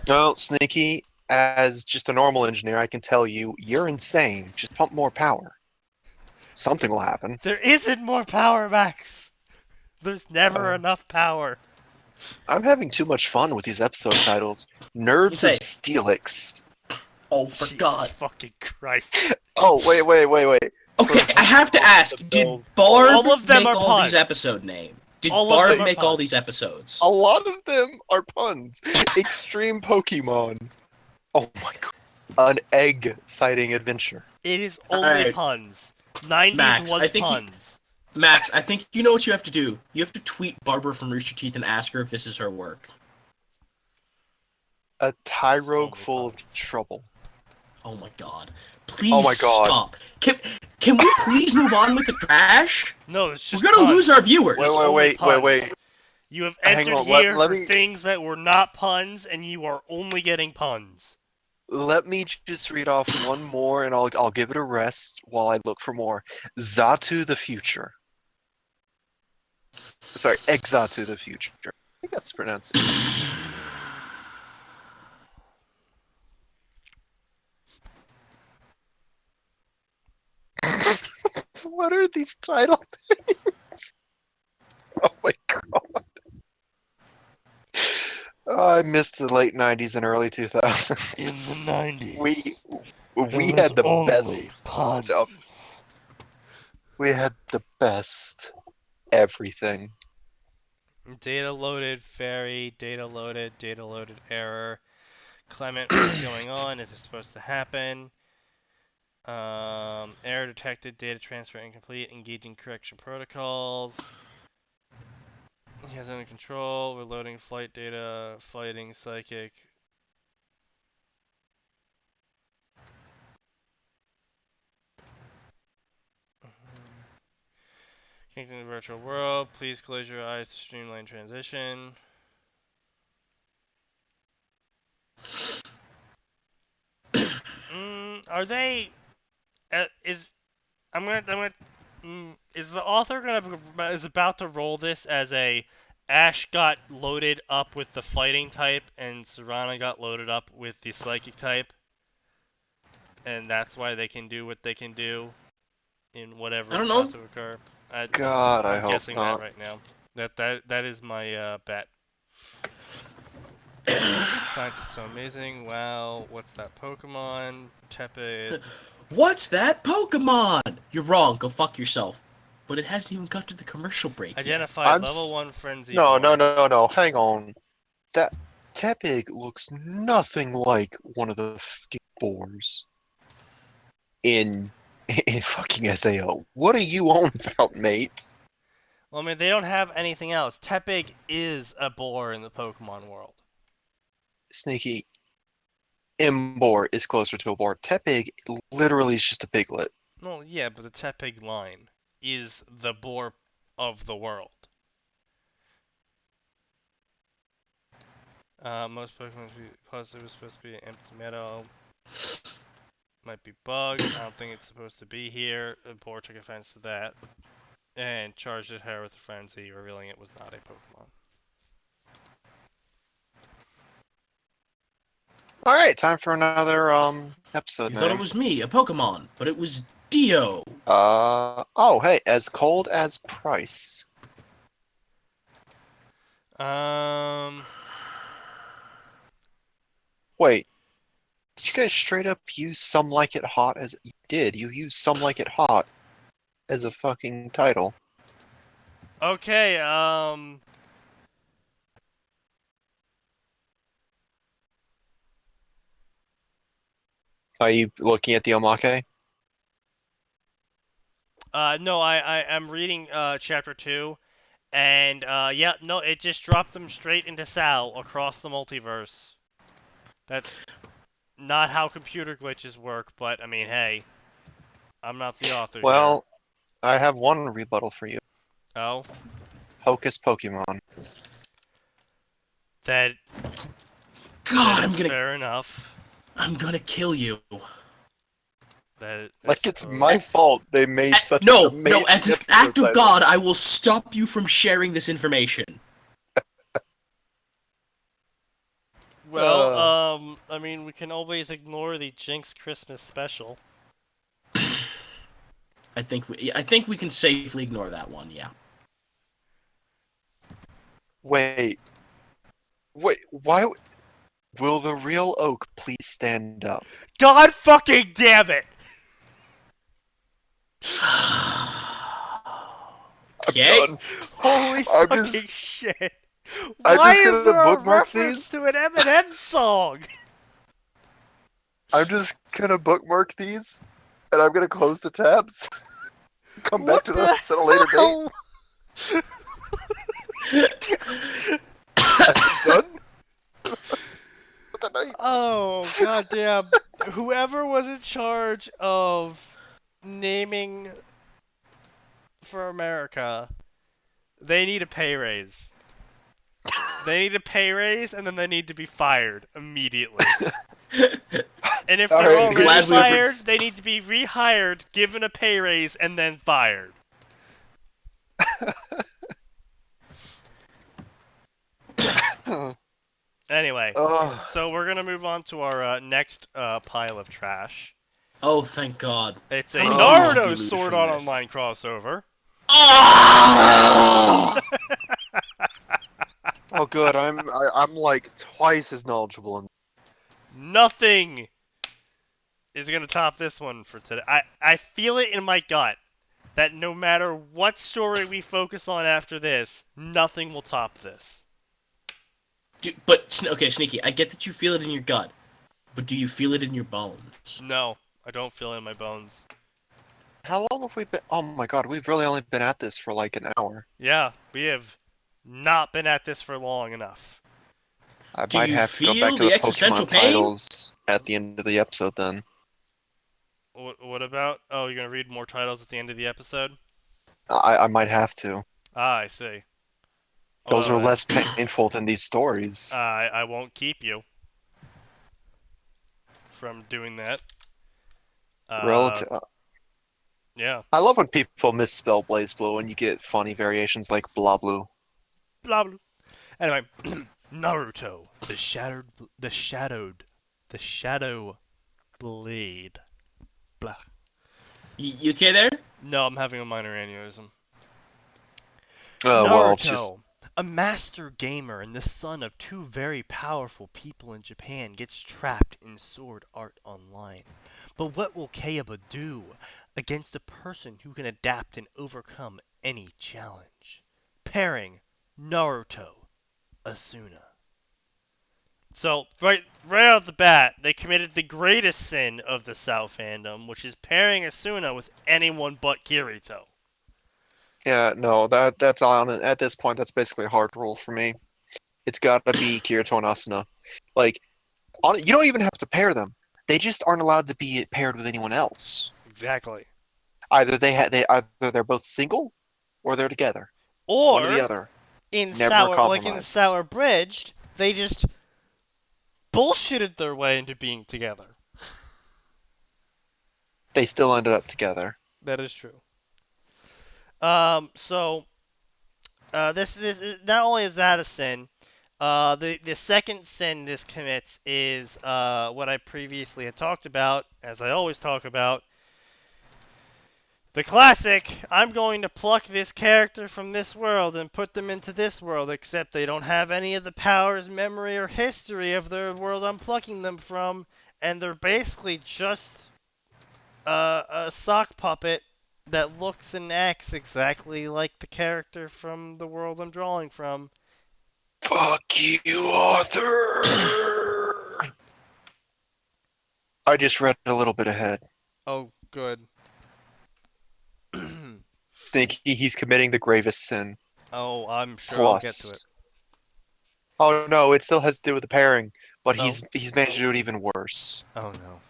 No, Sneaky, as just a normal engineer, I can tell you, you're insane. Just pump more power. Something will happen. There isn't more power, Max. There's never enough power. I'm having too much fun with these episode titles. Nerves of Steelix. Oh, for Jesus God. fucking Christ. Oh, wait. Okay, I have to ask, did Barb All of them make are all puns. these episode names? Did All of Barb them are make all puns. these episodes? A lot of them are puns. Extreme Pokemon. Oh my god. An egg sighting adventure. It is only Alright. puns. 90s Max, was I think puns. Max, I think you know what you have to do. You have to tweet Barbara from Rooster Teeth and ask her if this is her work. A Tyrogue only full of puns. trouble. Oh my God! Please Oh my God. stop. Can we please move on with the trash? No, it's just We're gonna puns. lose our viewers. Wait, Only wait. puns. You have Hang entered on, here let for me- things that were not puns, and you are only getting puns. Let me just read off one more, and I'll give it a rest while I look for more. Xatu the Future. Sorry, Exatu the Future. I think that's pronounced. What are these title names? Oh my god. Oh, I missed the late 90s and early 2000s. In the 90s, We had the best puns. We had the best everything. Data loaded, fairy, data loaded, error. Clement, what's going on? Is this supposed to happen? Error detected, data transfer incomplete, engaging correction protocols. He has under control, reloading flight data, fighting psychic. Connecting the virtual world, please close your eyes to streamline transition. Are they? Is the author is about to roll this as a Ash got loaded up with the fighting type and Serana got loaded up with the psychic type, and that's why they can do what they can do in whatever is about to occur? God, I I'm hope guessing not. that right now. That is my bet. Science is so amazing. Wow, what's that Pokemon? Tepid. What's that Pokemon? You're wrong. Go fuck yourself. But it hasn't even got to the commercial break yet. Identified level 1 Frenzy. No, Ball. no. Hang on. That Tepig looks nothing like one of the fucking boars in fucking SAO. What are you on about, mate? Well, I mean, they don't have anything else. Tepig is a boar in the Pokemon world. Sneaky. Imbor is closer to a boar. Tepig literally is just a piglet. Well, yeah, but the Tepig line is the boar of the world. Most Pokemon plus it was supposed to be an empty meadow. Might be bugged. I don't think it's supposed to be here. The boar took offense to that and charged at her with a frenzy, revealing it was not a Pokemon. Alright, time for another episode You now. thought it was me, a Pokemon, but it was Dio. Oh, hey, as cold as Price. Wait, did you guys straight up use Some Like It Hot as you did? You used Some Like It Hot as a fucking title. Okay, Are you looking at the Omake? no, I am reading chapter 2, and yeah, no, it just dropped them straight into Sal across the multiverse. That's not how computer glitches work, but I mean, hey, I'm not the author Well, I have one rebuttal for you. here. Oh, Hocus Pokemon. that God, is fair enough. I'm gonna kill you. That's Like it's my fault they made such No, an amazing as an episode act of title. God, I will stop you from sharing this information. Well, I mean, we can always ignore the Jinx Christmas special. I think we can safely ignore that one. Yeah. Wait, why? Will the real oak please stand up? God fucking damn it! Okay. I'm done. Holy I'm fucking just- shit! I'm Why just is gonna there a bookmark reference these. to an Eminem song? I'm just gonna bookmark these, and I'm gonna close the tabs. Come back What to the this at a later date. hell? I'm done. Good night. Oh, goddamn. Whoever was in charge of naming for America, they need a pay raise. They need a pay raise, and then they need to be fired immediately. And if they're Alright, already gladly fired, they need to be rehired, given a pay raise, and then fired. Anyway, Oh, so we're gonna move on to our next pile of trash. Oh, thank God. It's a How many views did we Naruto lose Sword from Art this? Online crossover. Oh! oh, good. I'm like twice as knowledgeable in. Nothing is gonna top this one for today. I feel it in my gut that no matter what story we focus on after this, nothing will top this. Okay, Sneaky, I get that you feel it in your gut, but do you feel it in your bones? No, I don't feel it in my bones. How long have we been? Oh my God, we've really only been at this for like an hour. Yeah, we have not been at this for long enough. I Do might you have to go feel back to the the existential Pokemon pain? titles at the end of the episode then. What about? Oh, you're gonna read more titles at the end of the episode? I might have to. Ah, I see. Those are Well, less painful than these stories. I won't keep you from doing that. Relative. Yeah. I love when people misspell Blaze Blue and you get funny variations like Blah Blue. Blah blah. Anyway, Naruto, the shadow blade. Blah. You okay there? No, I'm having a minor aneurysm. Well, Naruto, just a master gamer and the son of two very powerful people in Japan, gets trapped in Sword Art Online. But what will Kayaba do against a person who can adapt and overcome any challenge? Pairing Naruto, Asuna. So, right out the bat, they committed the greatest sin of the South fandom, which is pairing Asuna with anyone but Kirito. Yeah, no, that's on at this point. That's basically a hard rule for me. It's got to be Kirito and Asuna. Like, you don't even have to pair them. They just aren't allowed to be paired with anyone else. Exactly. Either either they're both single, or they're together. One or the Or other. in Never Sour, like in compromise. Sour Bridged, they just bullshitted their way into being together. They still ended up together. That is true. So this not only is that a sin, the second sin this commits is what I previously had talked about, as I always talk about. The classic, I'm going to pluck this character from this world and put them into this world, except they don't have any of the powers, memory, or history of the world I'm plucking them from, and they're basically just a sock puppet that looks and acts exactly like the character from the world I'm drawing from. Fuck you, Arthur! I just read a little bit ahead. Oh, good. Sneaky, he's committing the gravest sin. Oh, I'm sure I'll get to it. Plus. Oh no, it still has to do with the pairing, but Oh. he's managed to do it even worse. Oh no.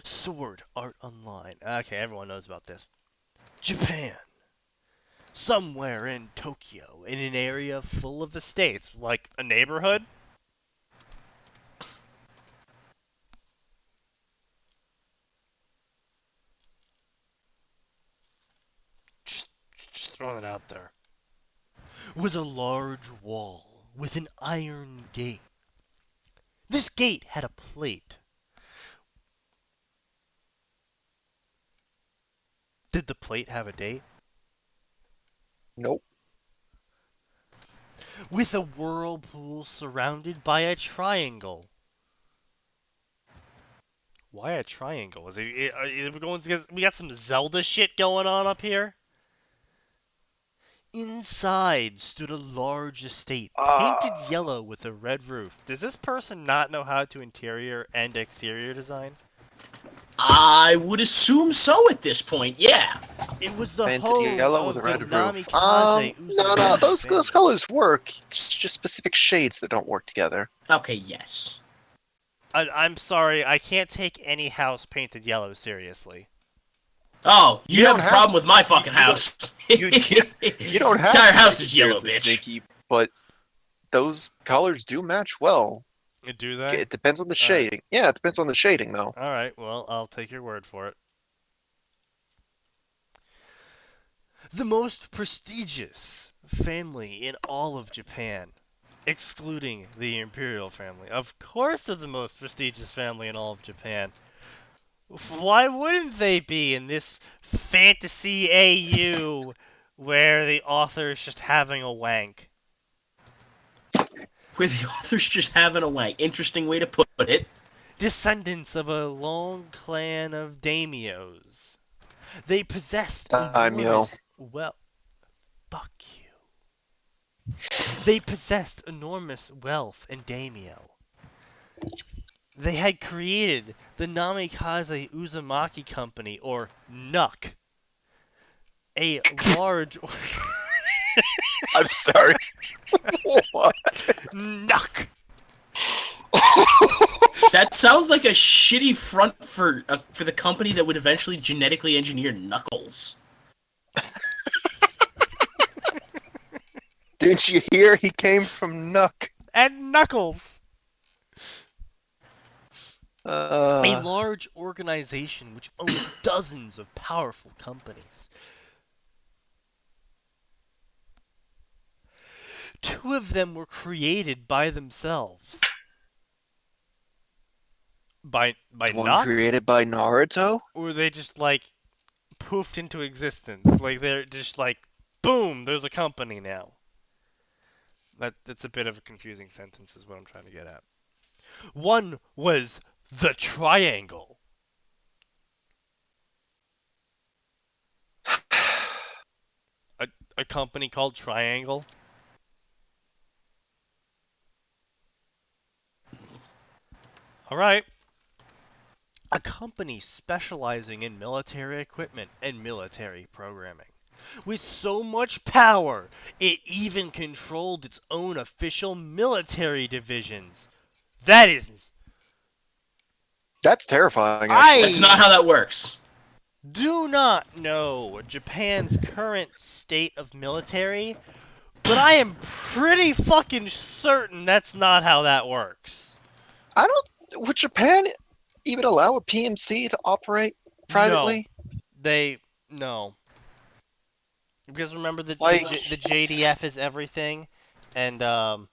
Sword Art Online. Okay, everyone knows about this. Japan. Somewhere in Tokyo, in an area full of estates, like a neighborhood. Just throwing it out there. Was a large wall with an iron gate. This gate had a plate. Did the plate have a date? Nope. With a whirlpool surrounded by a triangle. Why a triangle? Is we going to get, we got some Zelda shit going on up here? Inside stood a large estate, painted yellow with a red roof. Does this person not know how to interior and exterior design? I would assume so at this point, yeah. It was the Painted home yellow of with a the red roof. Namikaze No, those family. colors work. It's just specific shades that don't work together. Okay, yes. I'm sorry, I can't take any house painted yellow seriously. Oh, you have don't a problem with my fucking you don't- house. You don't have Entire to house make is it yellow, weirdly bitch. sneaky, but those colors do match well. Do they? It depends on the shading. Yeah, it depends on the shading, though. Alright, well, I'll take your word for it. The most prestigious family in all of Japan, excluding the imperial family. Of course they're the most prestigious family in all of Japan. Why wouldn't they be in this fantasy AU where the author is just having a wank? Where the author's just having a wank. Interesting way to put it. Descendants of a long clan of daimyos. They possessed Daimyo. enormous wealth. Fuck you. They possessed enormous wealth and daimyo. They had created the Namikaze Uzumaki Company, or NUC, a large... I'm sorry. What? NUC! That sounds like a shitty front for the company that would eventually genetically engineer Knuckles. Didn't you hear? He came from Nook. And Knuckles! A Uh, large organization which owns dozens of powerful companies. Two of them were created by themselves. By one NUC? created by Naruto? Or they just, like, poofed into existence? Like, they're just like, boom, there's a company now. That's a bit of a confusing sentence is what I'm trying to get at. One was the Triangle. A company called Triangle? Alright. A company specializing in military equipment and military programming. with so much power, it even controlled its own official military divisions. That is... That's terrifying, I- actually. That's not how that works. do not know Japan's current state of military, but I am pretty fucking certain that's not how that works. I don't... Would Japan even allow a PMC to operate privately? No. Because remember the Like- the JDF is everything, and the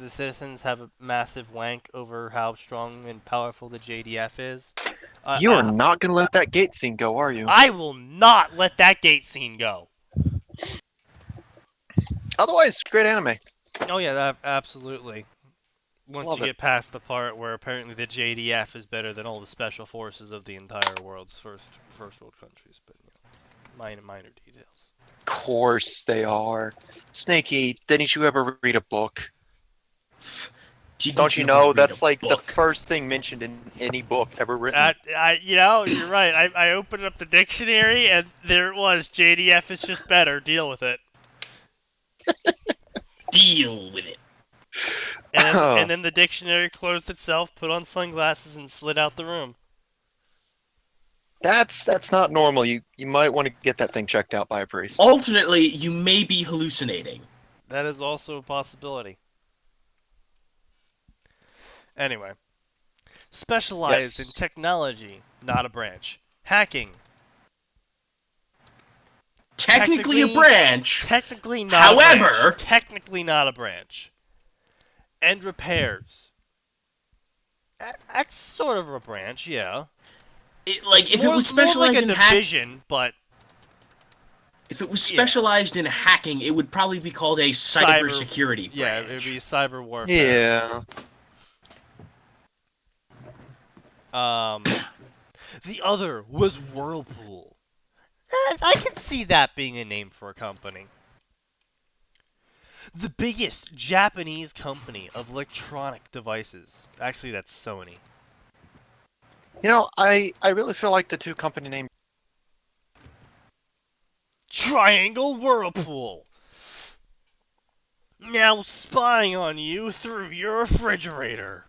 citizens have a massive wank over how strong and powerful the JDF is. You are not going to let that gate scene go, are you? I will not let that gate scene go. Otherwise, great anime. Oh yeah, absolutely. Once Love you it. get past the part where apparently the JDF is better than all the special forces of the entire world's first world countries, but you know, minor details. Of course they are. Snaky, didn't you ever read a book? Don't you know that's like the first thing mentioned in any book ever written? You know, you're right. I opened up the dictionary and there it was. JDF is just better. Deal with it. Deal with it. And then the dictionary closed itself, put on sunglasses, and slid out the room. That's not normal. You might want to get that thing checked out by a priest. Alternately, you may be hallucinating. That is also a possibility. Anyway. Specialized in technology, not a branch. Hacking. Technically a branch. Technically not a However, branch. Technically not a branch. And repairs. That's sort of a branch, yeah. if it was specialized more like in a division, but if it was specialized in hacking, it would probably be called a cybersecurity branch. Yeah, it would be cyber warfare. Yeah. The other was Whirlpool. I can see that being a name for a company. The biggest Japanese company of electronic devices. Actually, that's Sony. You know, I really feel like the two company names. Triangle Whirlpool. Now spying on you through your refrigerator.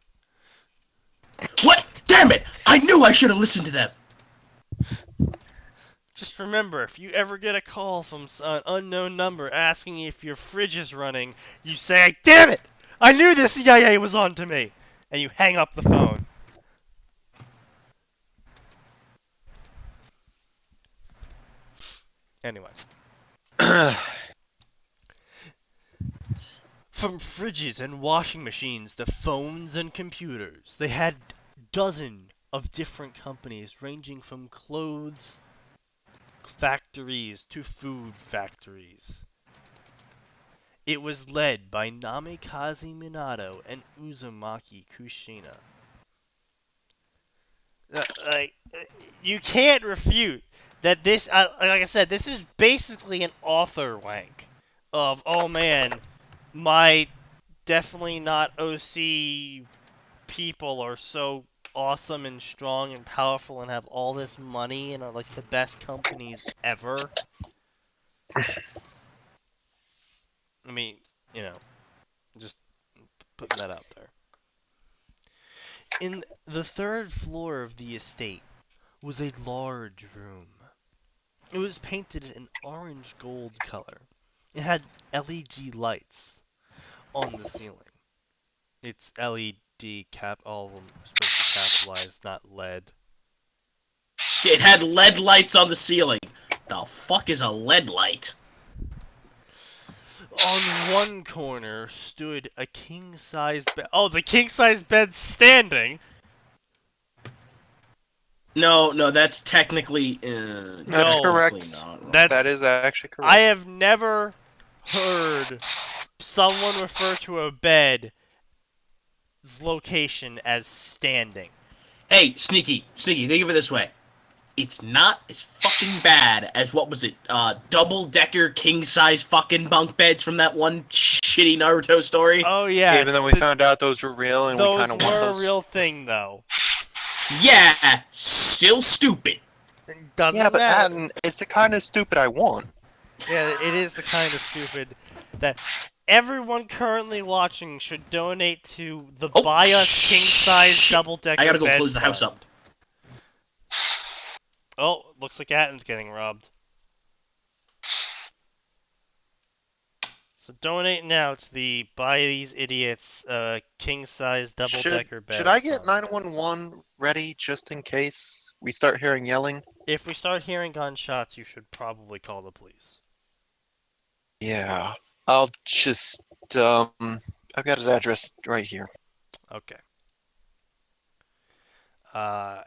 What? Damn it! I knew I should have listened to them. Just remember, if you ever get a call from an unknown number asking if your fridge is running, you say, "Damn it! I knew the CIA was on to me!" And you hang up the phone. Anyway. From fridges and washing machines to phones and computers, they had dozens of different companies ranging from clothes factories to food factories. It was led by Namikaze Minato and Uzumaki Kushina. You can't refute that this, like I said, this is basically an author wank of, oh man, my definitely not OC people are so awesome and strong and powerful and have all this money and are like the best companies ever. I mean, you know, just putting that out there. In the third floor of the estate was a large room. It was painted in orange gold color. It had LED lights on the ceiling. It's LED cap, all of them are supposed to capitalize, not LED. It had LED lights on the ceiling. The fuck is a LED light? On one corner stood a king-size bed. Oh, the king-size bed's standing! No, that's technically... That's No. correct. Not. That is actually correct. I have never heard someone refer to a bed's location as standing. Hey, Sneaky, think of it this way. It's not as fucking bad as, what was it, double-decker king-size fucking bunk beds from that one shitty Naruto story? Oh yeah. Even though we found out those were real and we those kind of want were those. a real thing though. Yeah, still stupid. Doesn't Yeah, but matter. Atin, it's the kind of stupid I want. Yeah, it is the kind of stupid that everyone currently watching should donate to the Oh, Buy Us King Size shit. Double Decker I gotta go Bed close the house Fund. up. Oh, looks like Atin's getting robbed. So donate now to the Buy These Idiots King Size Double Decker Bed Should I get Fund. 911 ready just in case we start hearing yelling? If we start hearing gunshots, you should probably call the police. Yeah. I'll just I've got his address right here. Okay.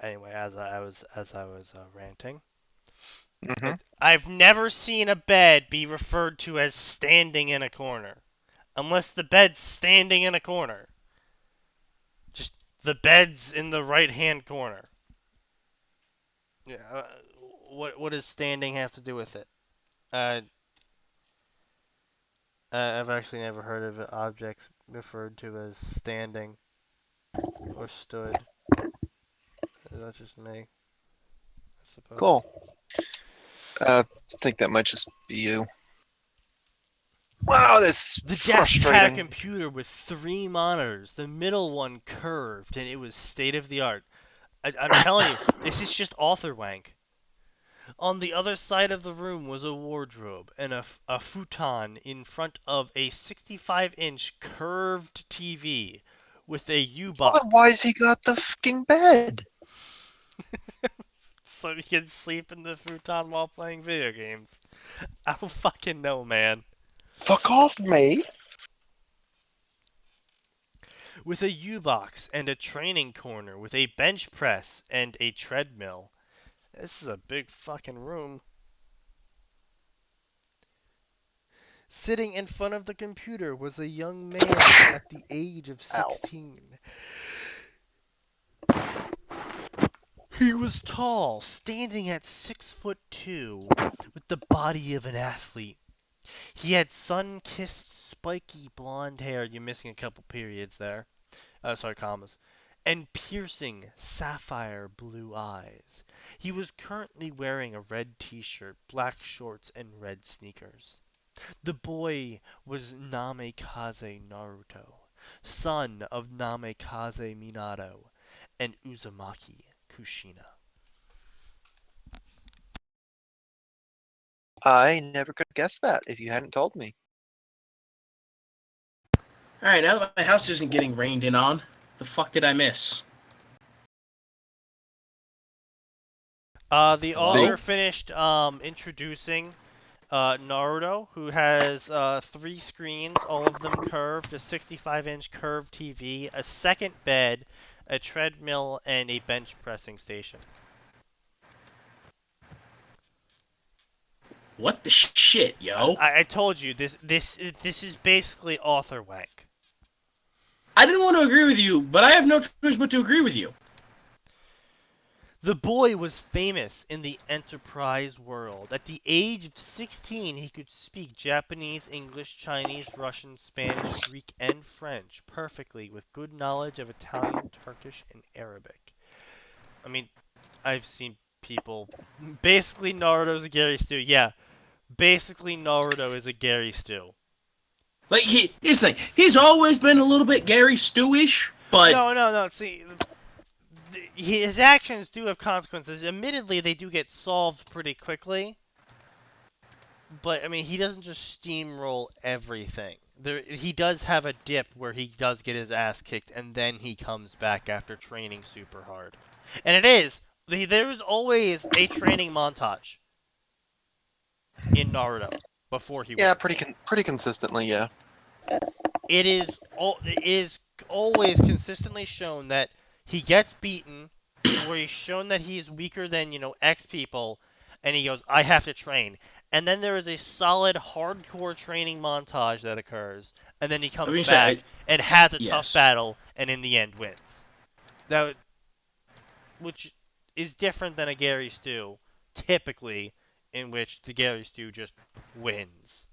Anyway, as I was ranting, Mm-hmm. I've never seen a bed be referred to as standing in a corner, unless the bed's standing in a corner. Just the bed's in the right-hand corner. Yeah. What does standing have to do with it? Uh, I've actually never heard of objects referred to as standing or stood. That's just me, I suppose. Cool. I think that might just be you. Wow, this is The desk had a frustrating. computer with 3 monitors, the middle one curved, and it was state of the art. I'm telling you, this is just author wank. On the other side of the room was a wardrobe and a futon in front of a 65-inch curved TV with a Otherwise, U-box. he got the fucking bed. So you can sleep in the futon while playing video games. I don't fucking know, man. Fuck off, mate. With a U-box and a training corner with a bench press and a treadmill. This is a big fucking room. Sitting in front of the computer was a young man at the age of Ow. 16. He was tall, standing at 6'2", with the body of an athlete. He had sun-kissed, spiky blonde hair. You're missing a couple periods there. Sorry, commas. And piercing, sapphire blue eyes. He was currently wearing a red t-shirt, black shorts, and red sneakers. The boy was Namikaze Naruto, son of Namikaze Minato and Uzumaki Kushina. I never could have guessed that if you hadn't told me. Alright, now that my house isn't getting rained in on, the fuck did I miss? The Hello? author finished introducing Naruto, who has 3 screens, all of them curved, a 65-inch curved TV, a second bed, a treadmill, and a bench pressing station. What the shit, yo? I told you this is basically author wank. I didn't want to agree with you, but I have no choice but to agree with you. The boy was famous in the enterprise world. At the age of 16, he could speak Japanese, English, Chinese, Russian, Spanish, Greek, and French perfectly with good knowledge of Italian, Turkish, and Arabic. I mean, I've seen people... Basically, Naruto's a Gary Stu. Yeah, basically Naruto is a Gary Stu. Like, he's always been a little bit Gary Stu-ish, but... No, see... His actions do have consequences. Admittedly, they do get solved pretty quickly. But, I mean, he doesn't just steamroll everything. He does have a dip where he does get his ass kicked, and then he comes back after training super hard. And it is! There's always a training montage in Naruto before he Yeah, wins. pretty consistently, yeah. It is always consistently shown that he gets beaten, where he's shown that he's weaker than, X people, and he goes, I have to train. And then there is a solid, hardcore training montage that occurs, and then he comes back and has a tough battle, and in the end wins. Which is different than a Gary Stu, typically, in which the Gary Stu just wins.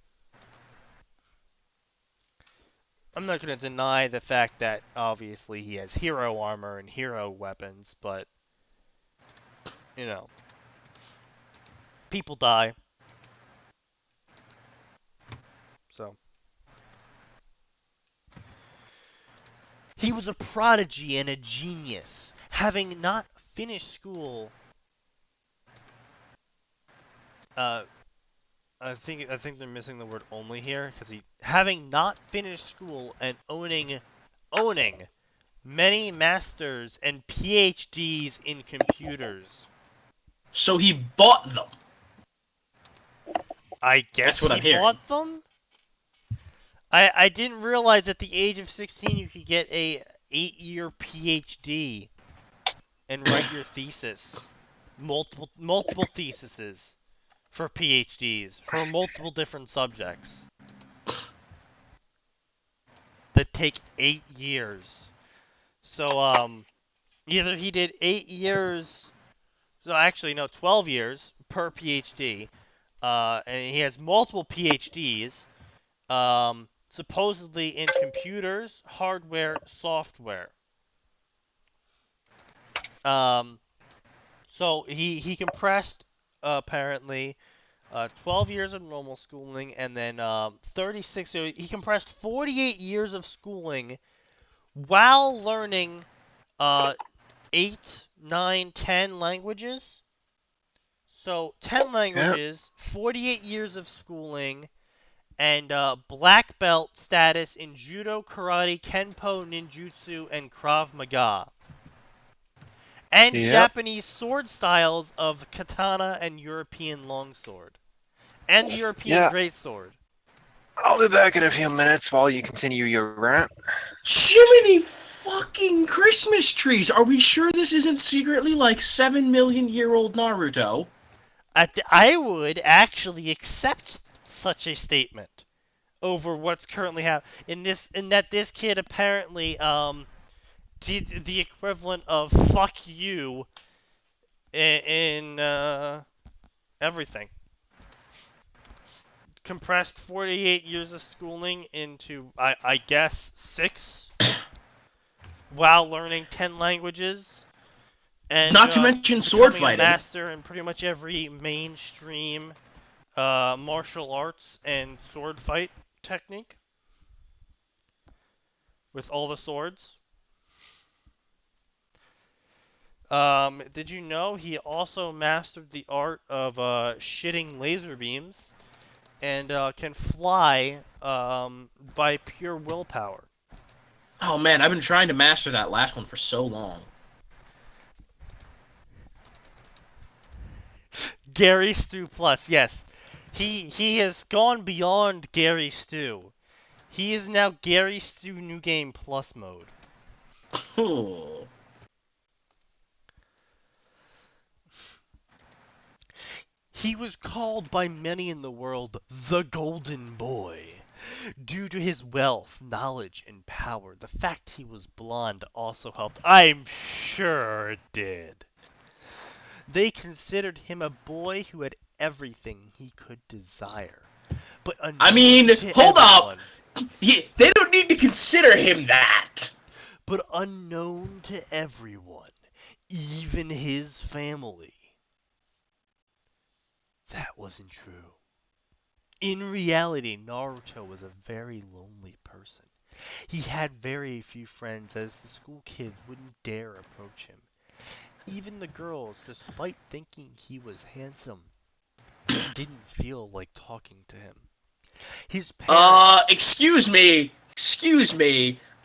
I'm not going to deny the fact that, obviously, he has hero armor and hero weapons, but, people die. So he was a prodigy and a genius, having not finished school. I think they're missing the word only here, because he having not finished school and owning many masters and PhDs in computers. So he bought them. I guess That's what he I'm hearing. bought them? I didn't realize at the age of 16 you could get a 8-year PhD and write your thesis. Multiple theses for PhDs for multiple different subjects that take 8 years. So either he did 8 years, so actually no, 12 years per PhD, and he has multiple PhDs, supposedly in computers, hardware, software. So he compressed apparently 12 years of normal schooling, and then 36. So he compressed 48 years of schooling while learning 8, 9, 10 languages. So 10 languages, 48 years of schooling, and black belt status in judo, karate, kenpo, ninjutsu, and krav maga. And Yep. Japanese sword styles of katana and European longsword. And European Yeah. greatsword. I'll be back in a few minutes while you continue your rant. Jiminy fucking Christmas trees! Are we sure this isn't secretly like 7 million-year-old Naruto? I would actually accept such a statement over what's currently happening in that this kid apparently did the equivalent of fuck you in everything. Compressed 48 years of schooling into I guess 6 while learning 10 languages. And Not to mention sword becoming a fighting. master in pretty much every mainstream martial arts and sword fight technique. With all the swords. Did you know he also mastered the art of shitting laser beams and can fly by pure willpower? Oh man, I've been trying to master that last one for so long. Gary Stu Plus, yes. He has gone beyond Gary Stu. He is now Gary Stu New Game Plus mode. Ooh. He was called by many in the world the Golden Boy due to his wealth, knowledge, and power. The fact he was blonde also helped. I'm sure it did. They considered him a boy who had everything he could desire. But I mean, hold up! everyone, They don't need to consider him that! but unknown to everyone, even his family. That wasn't true. In reality, Naruto was a very lonely person. He had very few friends, as the school kids wouldn't dare approach him. Even the girls, despite thinking he was handsome, didn't feel like talking to him. His parents... Excuse me!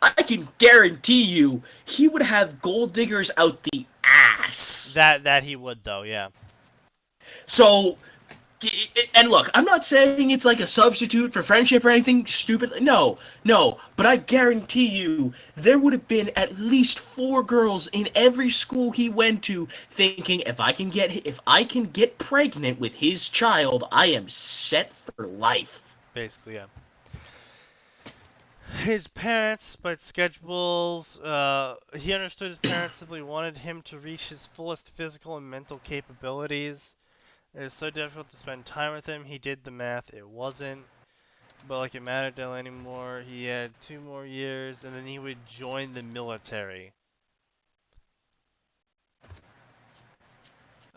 I can guarantee you, he would have gold diggers out the ass. That he would, though, yeah. So, and look, I'm not saying it's like a substitute for friendship or anything stupid. No, but I guarantee you, there would have been at least 4 girls in every school he went to thinking, if I can get pregnant with his child, I am set for life. Basically, yeah. His parents, despite schedules, he understood his parents simply wanted him to reach his fullest physical and mental capabilities. It was so difficult to spend time with him, he did the math, it wasn't. But like it mattered to him anymore, he had 2 more years, and then he would join the military.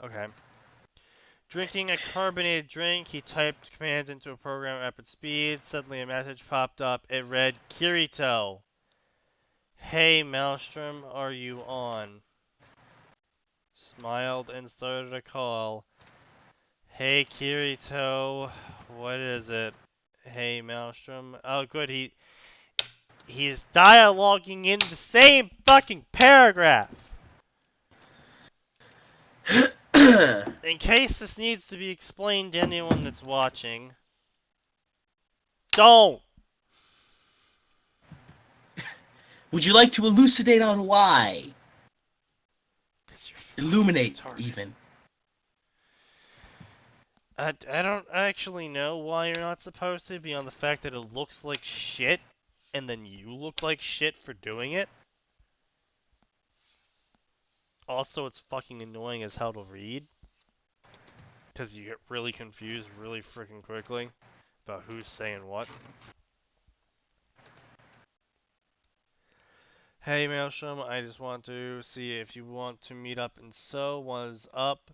Okay. Drinking a carbonated drink, he typed commands into a program at rapid speed. Suddenly a message popped up. It read, Kirito. Hey, Maelstrom, are you on? Smiled and started a call. Hey, Kirito. What is it? Hey, Maelstrom. Oh, good. He's dialoguing in the same fucking paragraph. In case this needs to be explained to anyone that's watching, don't! Would you like to elucidate on why? 'Cause you're Illuminate, retarded. even. I don't actually know why you're not supposed to, beyond the fact that it looks like shit, and then you look like shit for doing it. Also, it's fucking annoying as hell to read. Because you get really confused really freaking quickly about who's saying what. Hey Maelstrom, I just want to see if you want to meet up, and so was up.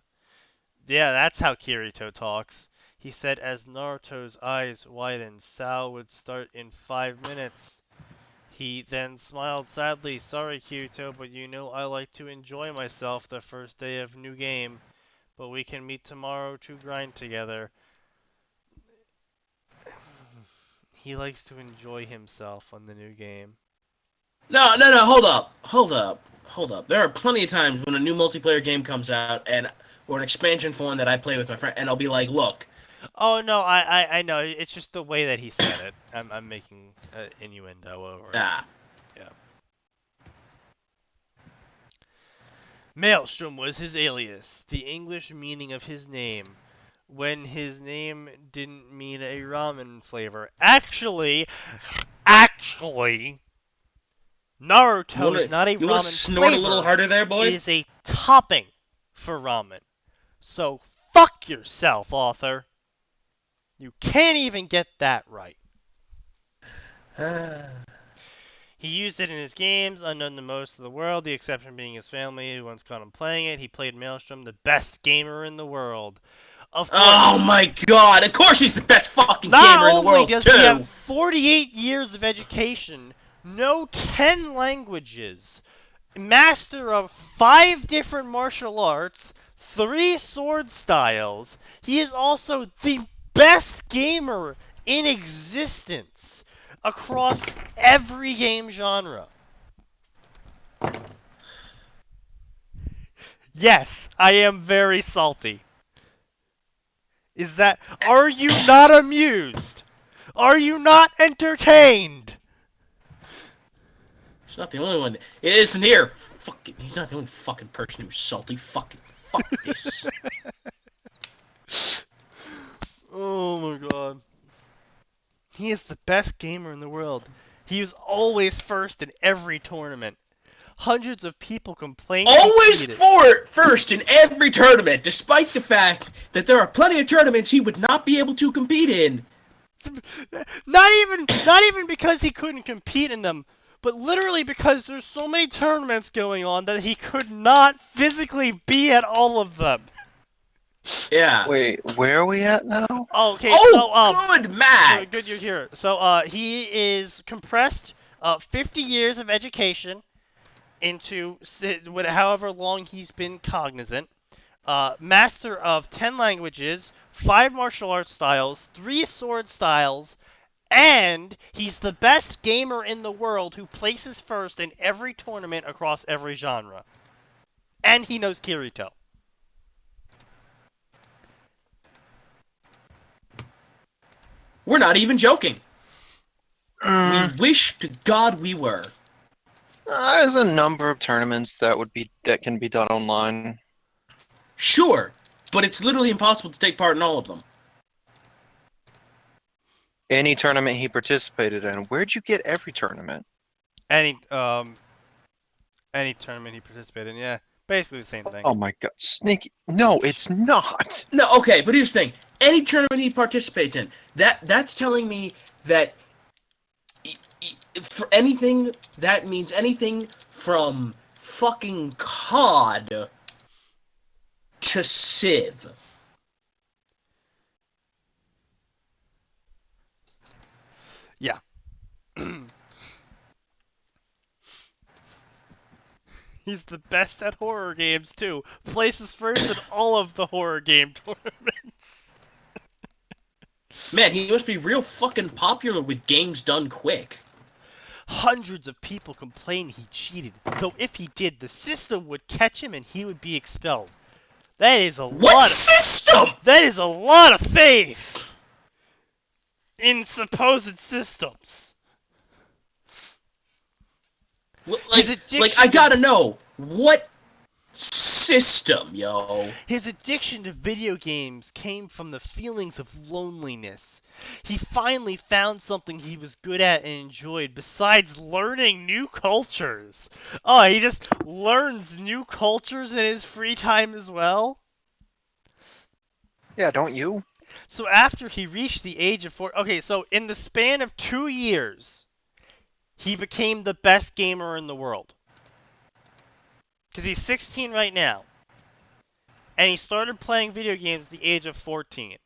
Yeah, that's how Kirito talks. He said as Naruto's eyes widened, Sao would start in 5 minutes. He then smiled sadly. Sorry Kirito, but you know I like to enjoy myself the first day of new game. But we can meet tomorrow to grind together. He likes to enjoy himself on the new game. No, hold up. There are plenty of times when a new multiplayer game comes out, or an expansion for one that I play with my friend, and I'll be like, look. Oh no, I know. It's just the way that he said it. I'm making innuendo over it. Ah. Yeah. Maelstrom was his alias, the English meaning of his name, when his name didn't mean a ramen flavor. Actually, Naruto is not a You wanna ramen snort flavor. a little harder there, boy? It is a topping for ramen. So fuck yourself, author. You can't even get that right. He used it in his games, unknown to most of the world, the exception being his family who once caught him playing it. He played Maelstrom, the best gamer in the world. Of course, Oh my god, of course he's the best fucking not gamer in the only world, does too! he have 48 years of education, know 10 languages, master of 5 different martial arts, 3 sword styles, he is also the best gamer in existence across every game genre. Yes, I am very salty. Are you not amused? Are you not entertained? He's not the only one. Listen here, fucking, he's not the only fucking person who's salty. Fuck this. Oh my god. He is the best gamer in the world. He is always first in every tournament. Hundreds of people complain. Always first in every tournament, despite the fact that there are plenty of tournaments he would not be able to compete in. Not even because he couldn't compete in them, but literally because there's so many tournaments going on that he could not physically be at all of them. Yeah. Wait, where are we at now? Okay, good, Max! Good you're here. So, he is compressed 50 years of education into however long he's been cognizant. Master of 10 languages, 5 martial arts styles, 3 sword styles, and he's the best gamer in the world who places first in every tournament across every genre. And he knows Kirito. We're not even joking. We wish to God we were. There's a number of tournaments that can be done online. Sure, but it's literally impossible to take part in all of them. Any tournament he participated in. Where'd you get every tournament? Any tournament he participated in, yeah. Basically the same thing. Oh my god. Sneaky. No, it's not. No, okay, but here's the thing. Any tournament he participates in, that's telling me that for anything, that means anything from fucking COD to Civ. Yeah. He's the best at horror games too. Places first in all of the horror game tournaments. Man, he must be real fucking popular with games done quick. Hundreds of people complain he cheated, though if he did, the system would catch him and he would be expelled. That is a What lot. system? That is a lot of faith in supposed systems. Like I gotta know what system, yo. His addiction to video games came from the feelings of loneliness. He finally found something he was good at and enjoyed besides learning new cultures. Oh, he just learns new cultures in his free time as well? Yeah, don't you? So after he reached the age of 4... Okay, so in the span of 2 years, he became the best gamer in the world. Because he's 16 right now. And he started playing video games at the age of 14.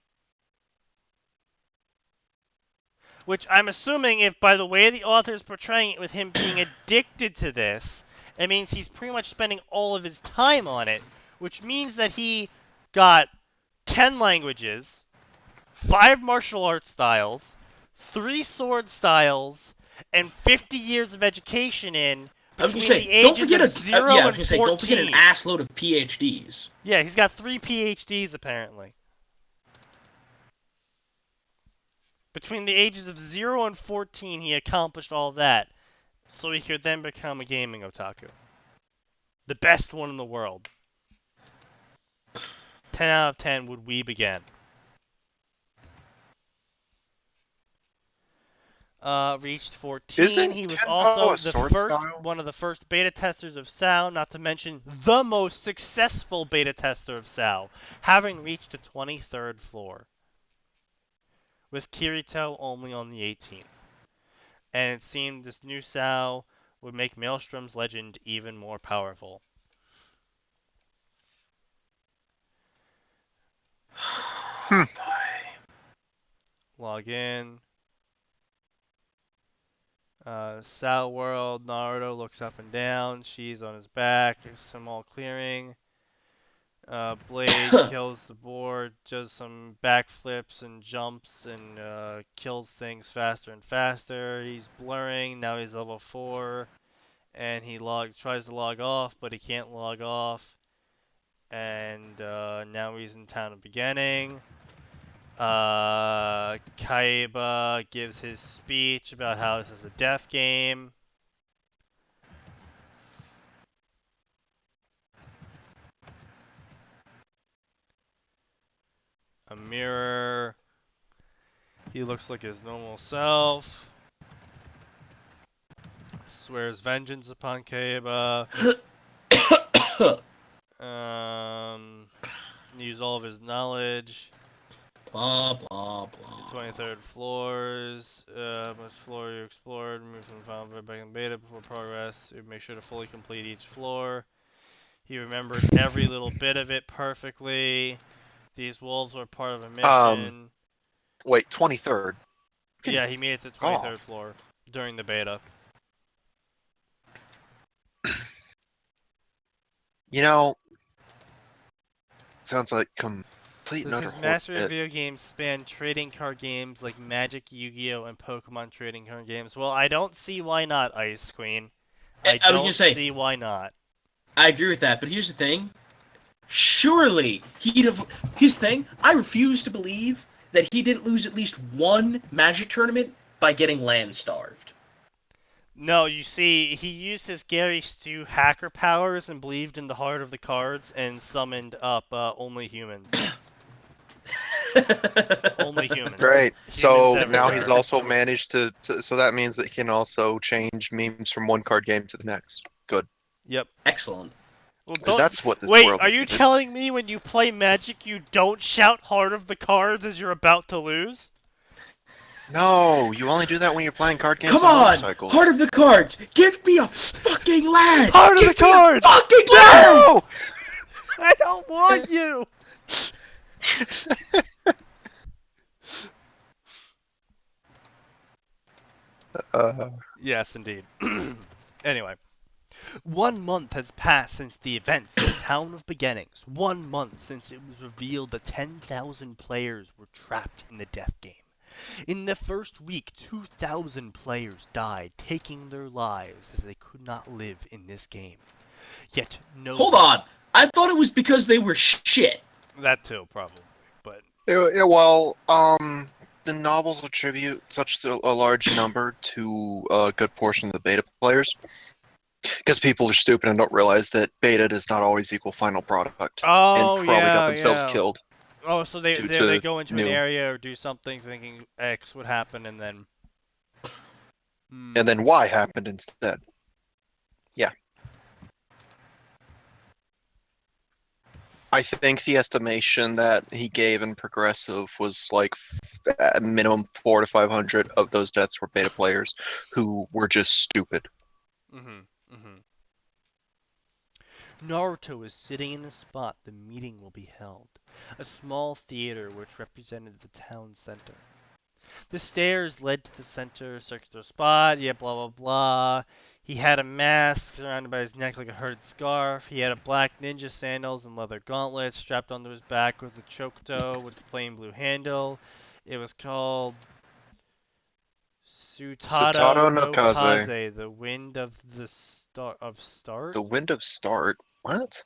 Which I'm assuming, if by the way the author is portraying it with him being addicted to this, it means he's pretty much spending all of his time on it. Which means that he got 10 languages, 5 martial arts styles, 3 sword styles, and 50 years of education in between the ages of 0 and 14. Don't forget an assload of PhDs. Yeah, he's got 3 PhDs apparently. Between the ages of 0 and 14, he accomplished all that, so he could then become a gaming otaku. The best one in the world. 10 out of 10 would weeb again. Reached 14. He was also one of the first beta testers of SAO, not to mention the most successful beta tester of SAO, having reached the 23rd floor. With Kirito only on the 18th. And it seemed this new SAO would make Maelstrom's legend even more powerful. Log in. SAO World, Naruto looks up and down. She's on his back. Some all clearing. Blade kills the board, does some backflips and jumps and kills things faster and faster. He's blurring, now he's level 4. And he tries to log off, but he can't log off. And now he's in town of beginning. Kaiba gives his speech about how this is a death game. A mirror. He looks like his normal self. Swears vengeance upon Kaiba. Use all of his knowledge. Blah, blah, blah. 23rd floors. Most floor you explored. Move from the final back in beta before progress. Make sure to fully complete each floor. He remembered every little bit of it perfectly. These wolves were part of a mission. Wait, 23rd? Yeah, he made it to 23rd floor during the beta. You know, sounds like complete and utter His mastery of video games span trading card games like Magic, Yu-Gi-Oh, and Pokemon trading card games. Well, I don't see why not, Ice Queen. I don't see why not. I agree with that, but here's the thing. Surely I refuse to believe that he didn't lose at least one Magic tournament by getting land starved. No, you see, he used his Gary Stu hacker powers and believed in the heart of the cards and summoned up only humans. Only humans. Great. So now everywhere. he's also managed to. So that means that he can also change memes from one card game to the next. Good. Yep. Excellent. Because that's what this Wait, world are you needed. telling me when you play Magic you don't shout heart of the cards as you're about to lose? No, you only do that when you're playing card games. Come on! on! Heart of the cards! Give me a fucking land! Heart of the cards! Fucking land! No! I don't want you! Yes, indeed. Anyway. 1 month has passed since the events in the Town of Beginnings. 1 month since it was revealed that 10,000 players were trapped in the death game. In the first week, 2,000 players died, taking their lives as they could not live in this game. Yet no Hold one... on. I thought it was because they were shit. That too, probably. But Yeah, well, the novels attribute such a large number to a good portion of the beta players. Because people are stupid and don't realize that beta does not always equal final product. And oh probably got yeah, themselves yeah. killed Oh, so they due they to go into an new. area or do something thinking X would happen, and then... And then Y happened instead. Yeah. I think the estimation that he gave in Progressive was like at minimum 400 to 500 of those deaths were beta players who were just stupid. Naruto is sitting in the spot the meeting will be held, a small theater which represented the town center. The stairs led to the center circular spot, yeah, blah blah blah. He had a mask surrounded by his neck like a hooded scarf. He had a black ninja sandals and leather gauntlets strapped onto his back with a choketo with a plain blue handle. It was called Sutato Sutato no no Kaze. Kaze, the wind of the start. The Wind of Start? What?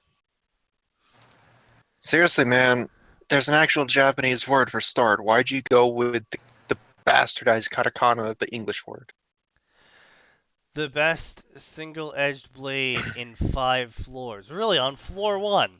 Seriously, man, there's an actual Japanese word for start. Why'd you go with the bastardized katakana of the English word? The best single-edged blade in 5 floors. Really, on floor 1.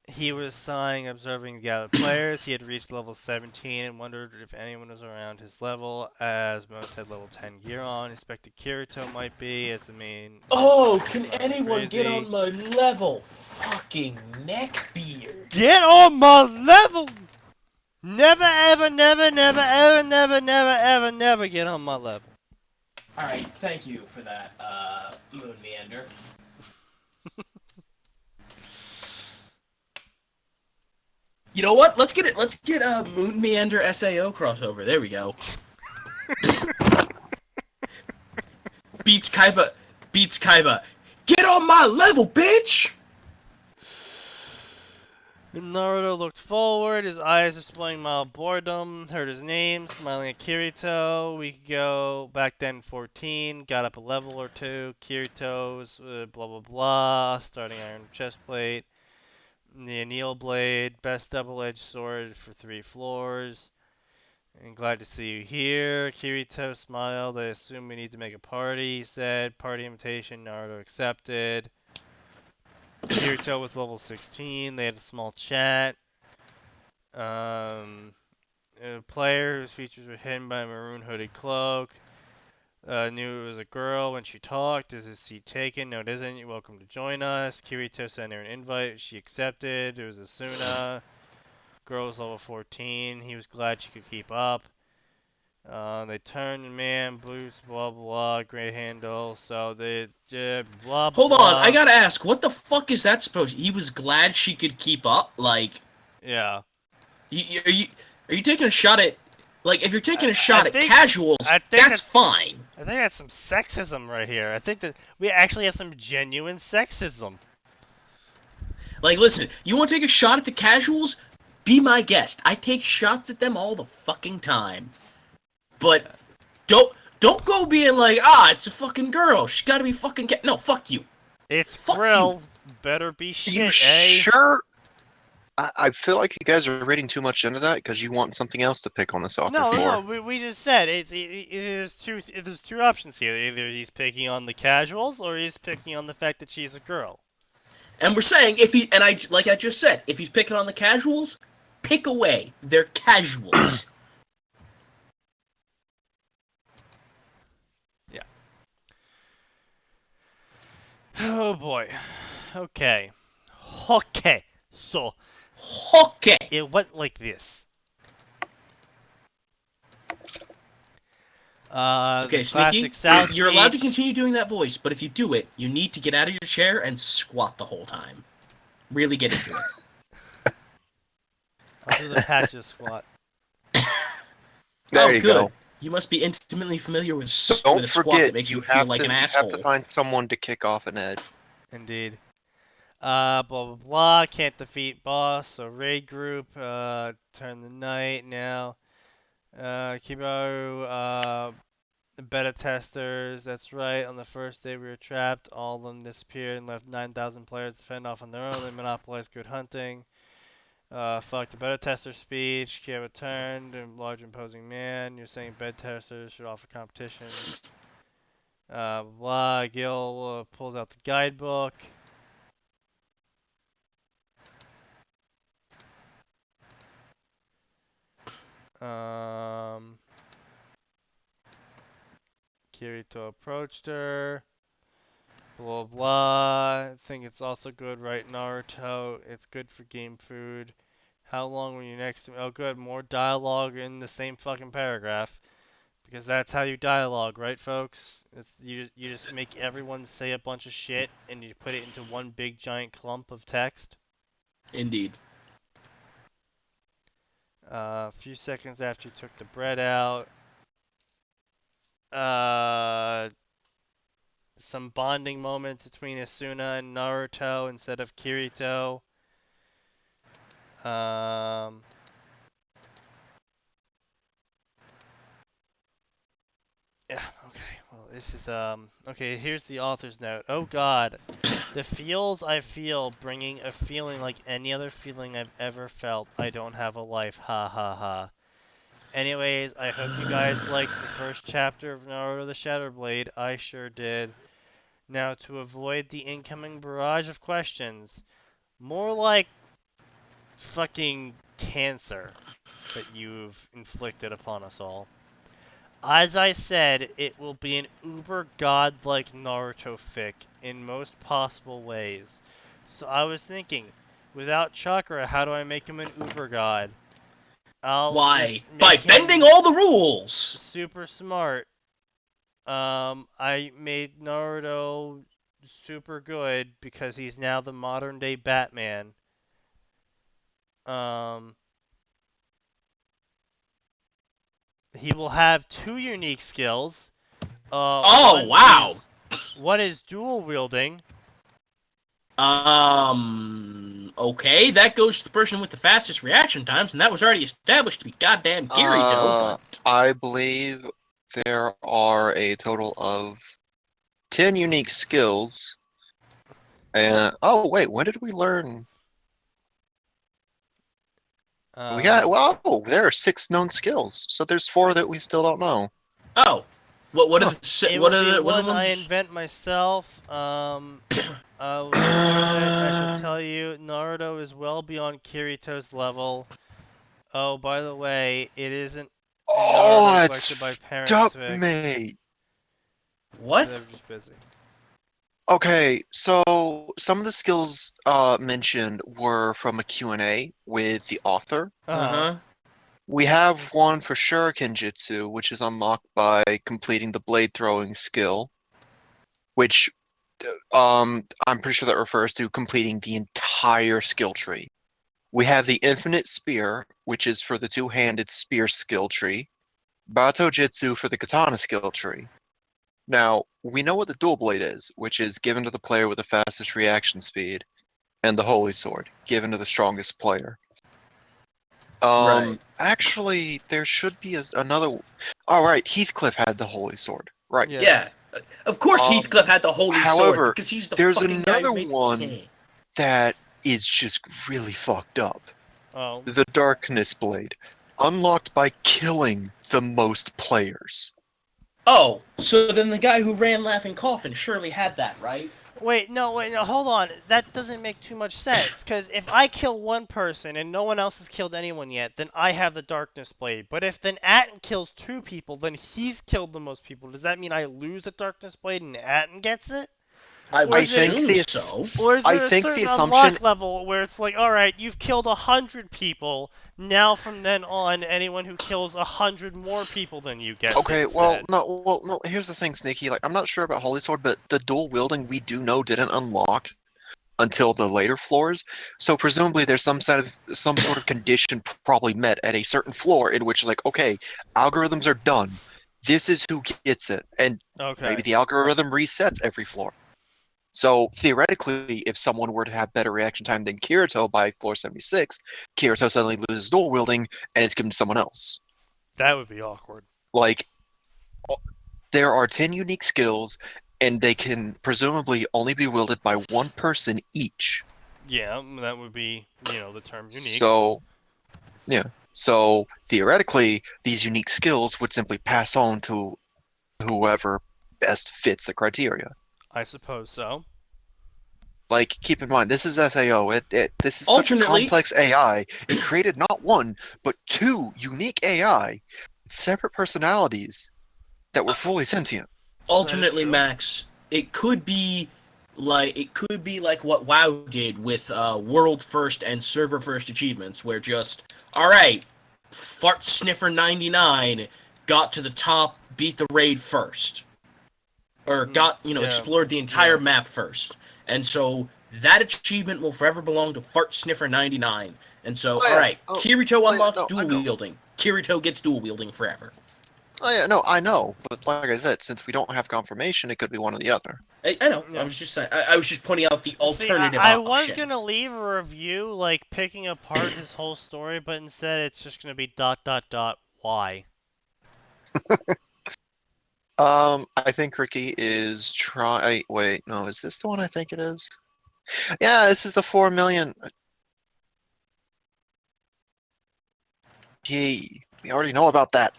He was sighing, observing the gathered players. He had reached level 17 and wondered if anyone was around his level, as most had level 10 gear on. He expected Kirito might be, as the main... Oh, can Not anyone get crazy. on my level? Fucking neckbeard. Get on my level! Never, ever, never, never, ever, never, never, ever, never get on my level. Alright, thank you for that, Moon Meander. You know what? Let's get a Moon Meander SAO crossover. There we go. Beats Kaiba. Get on my level, bitch! Naruto looked forward, his eyes displaying mild boredom, heard his name, smiling at Kirito. We could go back then 14, got up a level or two. Kirito's blah blah blah, starting iron chestplate. The anneal blade, best double-edged sword for 3 floors. And glad to see you here. Kirito smiled. I assume we need to make a party, he said. Party invitation, Naruto accepted. Kirito was level 16. They had a small chat. A player whose features were hidden by a maroon hooded cloak. Knew it was a girl when she talked. Is his seat taken? No, it isn't. You're welcome to join us. Kirito sent her an invite. She accepted. It was Asuna. Girl was level 14. He was glad she could keep up. They turned man, boots, blah blah, gray handle. So they blah blah. Hold on, I gotta ask, what the fuck is that supposed? He was glad she could keep up, like. Yeah. Are you taking a shot at, like, if you're taking a shot at casuals, that's fine. I think that's some sexism right here. I think that we actually have some genuine sexism. Like, listen, you want to take a shot at the casuals? Be my guest. I take shots at them all the fucking time. But don't go being like, it's a fucking girl. She's gotta be fucking no, fuck you. It's Brill. Better be shit, you eh? Sure? I feel like you guys are reading too much into that because you want something else to pick on this author for. No, we just said there's two options here. Either he's picking on the casuals or he's picking on the fact that she's a girl. And we're saying like I just said, if he's picking on the casuals, pick away. They're casuals. Yeah. Oh boy. Okay. So. Okay. It went like this. Okay, Sneaky, you're allowed to continue doing that voice, but if you do it, you need to get out of your chair and squat the whole time. Really get into it. I'll do the patches squat. There Oh, you good. go. You must be intimately familiar with Don't a squat forget, that makes you you feel have like to an you have to asshole. find someone to kick off an Ed. Indeed. Blah blah blah. Can't defeat boss. So raid group. Turn the night now. Kibaru. Beta testers. That's right. On the first day we were trapped. All of them disappeared and left 9,000 players to fend off on their own. They monopolized good hunting. Fuck the beta tester speech. Kia returned. Large imposing man. You're saying beta testers should offer competition. Blah. Gil pulls out the guidebook. Kirito approached her. Blah blah. I think it's also good, right, Naruto? It's good for game food. How long were you next to me? Oh, good. More dialogue in the same fucking paragraph. Because that's how you dialogue, right, folks? It's you just make everyone say a bunch of shit and you put it into one big giant clump of text. Indeed. A few seconds after you took the bread out. Some bonding moments between Asuna and Naruto instead of Kirito. Yeah, okay. Well, this is okay, here's the author's note. Oh god. The feels I feel bringing a feeling like any other feeling I've ever felt. I don't have a life. Ha ha ha. Anyways, I hope you guys liked the first chapter of Naruto the Shadow Blade. I sure did. Now, to avoid the incoming barrage of questions, more like fucking cancer that you've inflicted upon us all. As I said, it will be an uber godlike Naruto fic in most possible ways. So I was thinking, without chakra, how do I make him an uber god? I'll Why? just By make bending him all the rules! super smart. I made Naruto super good because he's now the modern day Batman. He will have two unique skills. Oh, wow! One is dual wielding. Okay, that goes to the person with the fastest reaction times, and that was already established to be goddamn Kirito, but... I believe there are a total of 10 unique skills. And oh wait, when did we learn? We got wow, there are 6 known skills. So there's 4 that we still don't know. Oh. What are Huh. the It what will are be the what are one the I ones? invent myself. I shall tell you, Naruto is well beyond Kirito's level. Oh, by the way, it isn't a Oh, Naruto that's collected by parents up, fic. mate. What? They're just busy. Okay, so some of the skills mentioned were from a Q&A with the author. Uh-huh. We have one for Shuriken Jutsu, which is unlocked by completing the blade throwing skill, which I'm pretty sure that refers to completing the entire skill tree. We have the Infinite Spear, which is for the two-handed spear skill tree, Bato Jitsu for the katana skill tree. Now, we know what the dual blade is, which is given to the player with the fastest reaction speed, and the Holy Sword, given to the strongest player. Right. Actually, there should be another. All right, Heathcliff had the Holy Sword, right? Yes. Yeah. Of course Heathcliff had the holy sword, However, because he's the there's fucking guy another who made one the game. that is just really fucked up. Oh. The Darkness Blade, unlocked by killing the most players. Oh, so then the guy who ran Laughing Coffin surely had that, right? Wait, no, hold on. That doesn't make too much sense. Because if I kill one person and no one else has killed anyone yet, then I have the Darkness Blade. But if then Atin kills 2 people, then he's killed the most people. Does that mean I lose the Darkness Blade and Atin gets it? I would assume the so. Or is I there a think the certain assumption. unlock level where it's like, alright, you've killed 100 people, now from then on, anyone who kills 100 more people than you gets Okay, it well, instead. no. Here's the thing, Sneaky. Like, I'm not sure about Holy Sword, but the dual wielding we do know didn't unlock until the later floors. So presumably there's some sort of condition probably met at a certain floor in which like, okay, algorithms are done. This is who gets it, and Okay. maybe the algorithm resets every floor. So theoretically, if someone were to have better reaction time than Kirito by floor 76, Kirito suddenly loses dual wielding and it's given to someone else. That would be awkward. Like, there are 10 unique skills, and they can presumably only be wielded by one person each. Yeah, that would be, the term unique. So, yeah. So theoretically, these unique skills would simply pass on to whoever best fits the criteria. I suppose so. Like, keep in mind, this is SAO. This is such a Alternately- complex AI. It created not one, but two unique AI, separate personalities that were fully sentient. Alternately, true. Max, it could be like what WoW did with world first and server first achievements, where just all right, Fart Sniffer 99 got to the top, beat the raid first, or got yeah. explored the entire map first, and so that achievement will forever belong to Fart Sniffer 99. And so, Oh, yeah. all right, Oh, Kirito yeah, unlocks no, I dual know. wielding. Kirito gets dual wielding forever. Oh yeah, no, I know, but like I said, since we don't have confirmation, it could be one or the other. I know. Yeah. I was just saying. I was just pointing out the alternative I option. was gonna leave a review like picking apart his whole story, but instead it's just gonna be ... why. I think Ricky is try. Wait, no, is this the one I think it is? Yeah, this is the 4 million. Gee, we already know about that.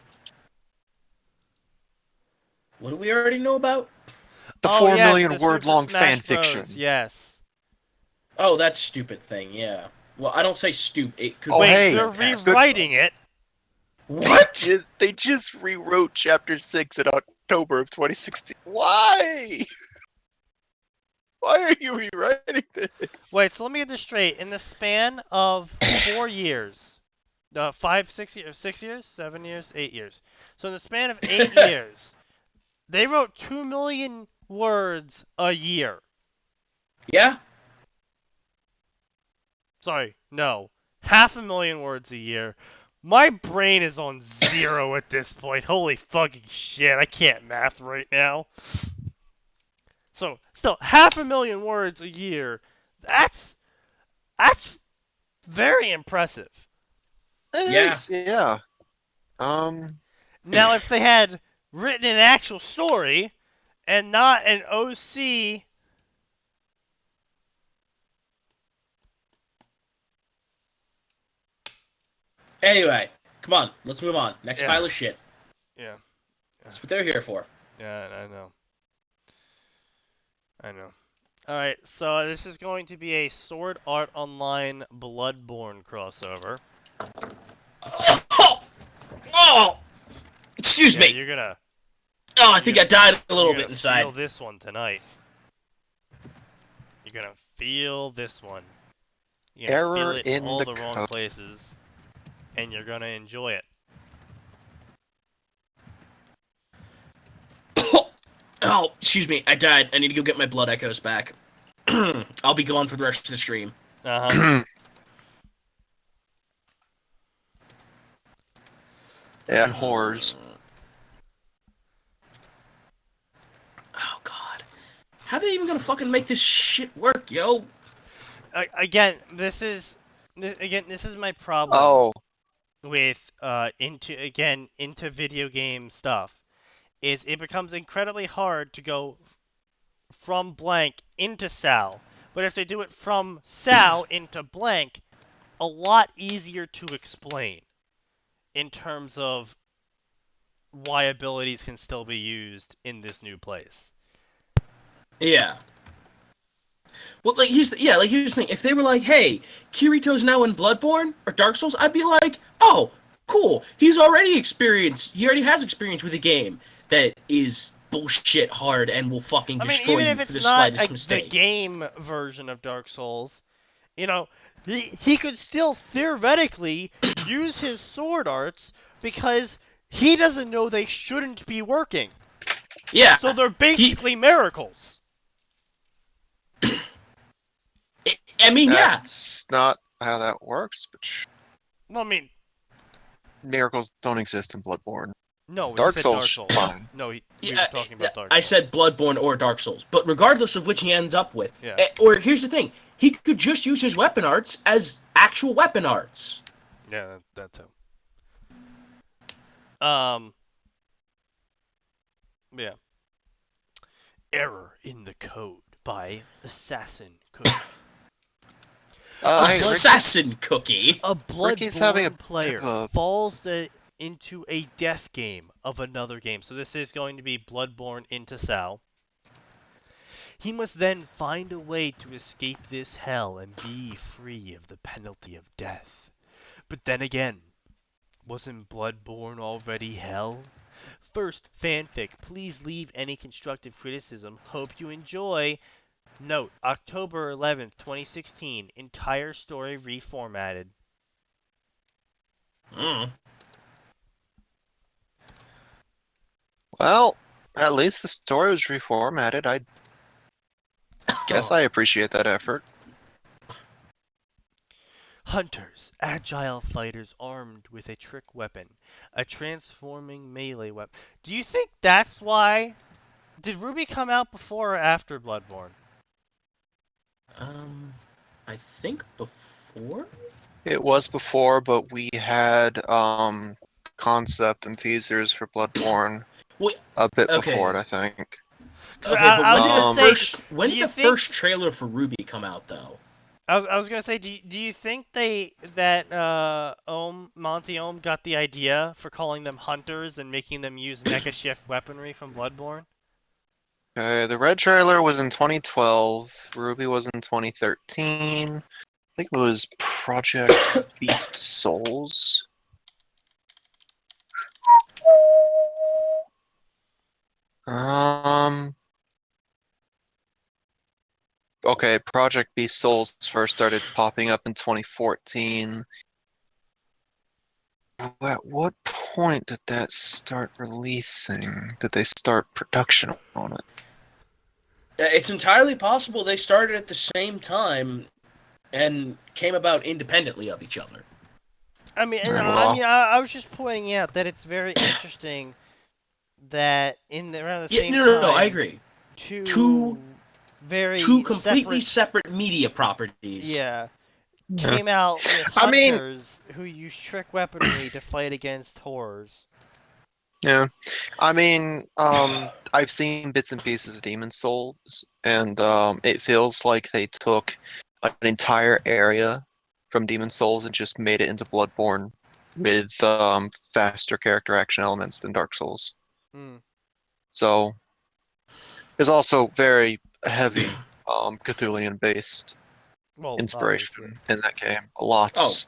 What do we already know about? The Oh, 4 yes, million the word Super long Smash fan Bros. fiction. Yes. Oh, that stupid thing. Yeah. Well, I don't say stupid. It could. Oh, Wait, hey, they're fantastic. rewriting it. What? They just rewrote Chapter 6 in October of 2016. Why? Why are you rewriting this? Wait, so let me get this straight. In the span of 4 years, 5, 6 years, 6 years, 7 years, 8 years. So in the span of 8 years, they wrote 2 million words a year. Yeah. Sorry, no. 500,000 words a year. My brain is on 0 at this point. Holy fucking shit, I can't math right now. So, still, 500,000 words a year. That's very impressive. It Yeah. is, yeah. Now, if they had written an actual story and not an OC. Anyway, come on. Let's move on. Next Yeah. pile of shit. Yeah, That's what they're here for. yeah, I know. Alright, so this is going to be a Sword Art Online Bloodborne crossover. Oh! Excuse Yeah, me. you're gonna Oh, I think I died a little you're bit gonna inside. feel this one tonight. You're gonna feel this one. You're gonna feel Error it in all the the wrong code. places, and you're gonna enjoy it. Oh, excuse me. I died. I need to go get my blood echoes back. I'll be gone for the rest of the stream. Uh-huh. And whores. Oh, God. How are they even gonna fucking make this shit work, yo? Again, this is my problem Oh, with into video game stuff. Is it becomes incredibly hard to go from blank into Sal. But if they do it from Sal into blank, a lot easier to explain in terms of why abilities can still be used in this new place. Yeah. Well, here's the thing. If they were like, "Hey, Kirito's now in Bloodborne or Dark Souls," I'd be like, "Oh, cool. He already has experience with a game that is bullshit hard and will fucking destroy even you if for the it's not slightest the mistake." game version of Dark Souls, he could still theoretically use his sword arts because he doesn't know they shouldn't be working. Yeah. So they're basically miracles. I mean, yeah. That's not how that works, but Well, I mean, miracles don't exist in Bloodborne. no, he Dark said Souls, Dark Souls. fine. No, we Yeah, were talking about Dark I Souls. said Bloodborne or Dark Souls, but regardless of which he ends up with, Yeah. or here's the thing, he could just use his weapon arts as actual weapon arts. Yeah, that too. Yeah. Error in the code by Assassin Cookie. Hey, Assassin Cookie. A Ricky's having a Bloodborne player falls into a death game of another game. So this is going to be Bloodborne into Sal. He must then find a way to escape this hell and be free of the penalty of death. But then again, wasn't Bloodborne already hell? First, fanfic, please leave any constructive criticism. Hope you enjoy. Note, October 11th, 2016, entire story reformatted. Well, at least the story was reformatted. I guess I appreciate that effort. Hunters, agile fighters armed with a trick weapon, a transforming melee weapon. Do you think that's why? Did Ruby come out before or after Bloodborne? I think before? It was before, but we had concept and teasers for Bloodborne Wait, a bit okay. before it, I think. Okay, but when did the say, first trailer for Ruby come out, though? I was gonna say, do you think that Monty Ohm got the idea for calling them hunters and making them use mecha shift weaponry from Bloodborne? Okay, the red trailer was in 2012. Ruby was in 2013. I think it was Project Beast Souls. Okay, Project Beast Souls first started popping up in 2014. At what point did that start releasing? Did they start production on it? It's entirely possible they started at the same time and came about independently of each other. I was just pointing out that it's very interesting that around the same time. No, I agree. Two very two completely separate media properties. Yeah. Came out with hunters who use trick weaponry to fight against horrors. Yeah, I mean, I've seen bits and pieces of Demon Souls, and it feels like they took an entire area from Demon Souls and just made it into Bloodborne with faster character action elements than Dark Souls. So it's also very heavy Cthulhian based inspiration in that game. Lots.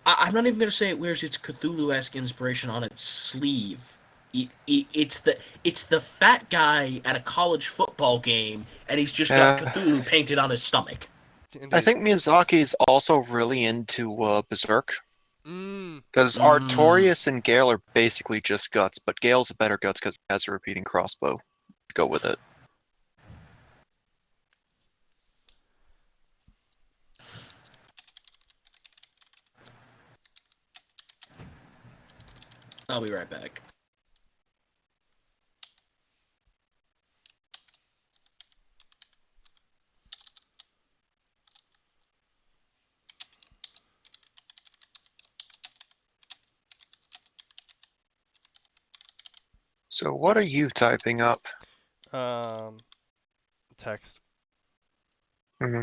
I'm not even gonna say it wears its Cthulhu-esque inspiration on its sleeve. It's the fat guy at a college football game, and he's just got Cthulhu painted on his stomach. Indeed. I think Miyazaki's also really into Berserk. Because Artorias and Gale are basically just guts, but Gale's a better guts because he has a repeating crossbow. Go with it. I'll be right back. So what are you typing up? Text. Mm-hmm.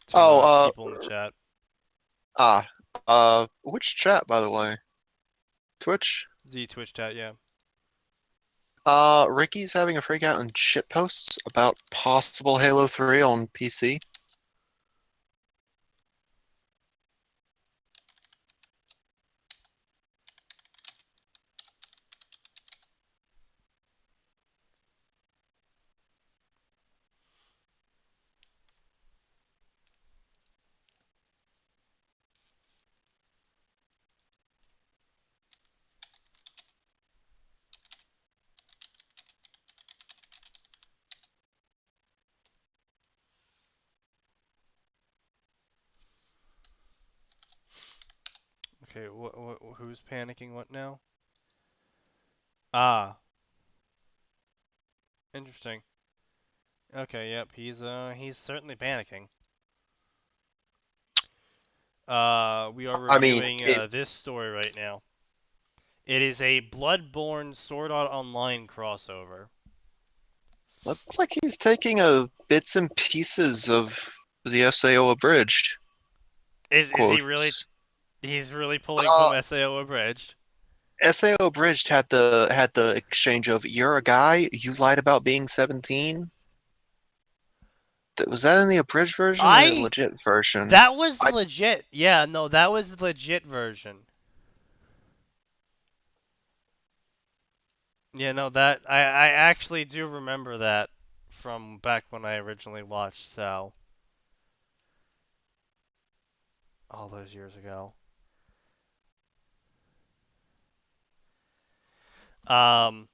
People in the chat. Which chat, by the way? Twitch? The Twitch chat, yeah. Ricky's having a freak out in shit posts about possible Halo 3 on PC. Okay, who's panicking what now? Ah, interesting. Okay, yep, he's certainly panicking. We are I mean, reviewing it this story right now. It is a Bloodborne Sword Art Online crossover. looks like he's taking bits and pieces of the SAO abridged Is he really? quotes. He's really pulling from Uh, SAO Abridged. SAO abridged had the exchange of "You're a guy, you lied about being 17." Was that in the abridged version or the I legit version? That was I legit. Yeah, no, that was the legit version. Yeah, no, that I actually do remember that from back when I originally watched Sal all those years ago. Um,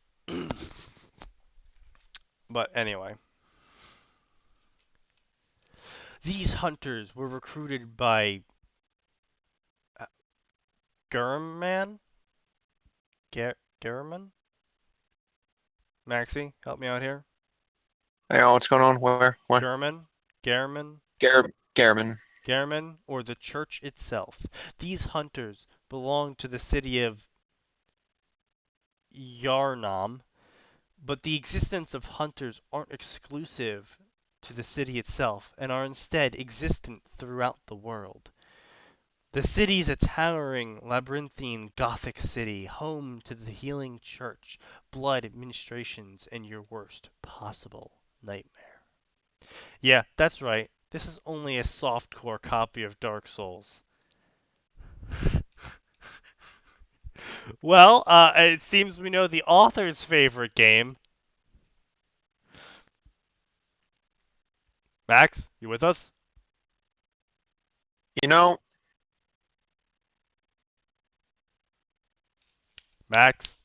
but anyway, these hunters were recruited by uh, Gurman. Gurman. Maxie, help me out here. Hey, what's going on? Where? What? Gurman. Garman. Garmin. Garman, or the church itself. These hunters belong to the city of Yarnam, but the existence of hunters aren't exclusive to the city itself and are instead existent throughout the world. The city is a towering, labyrinthine Gothic city, home to the healing church, blood administrations, and your worst possible nightmare. Yeah, that's right. This is only a softcore copy of Dark Souls. Well, it seems we know the author's favorite game. Max, you with us? You know, Max?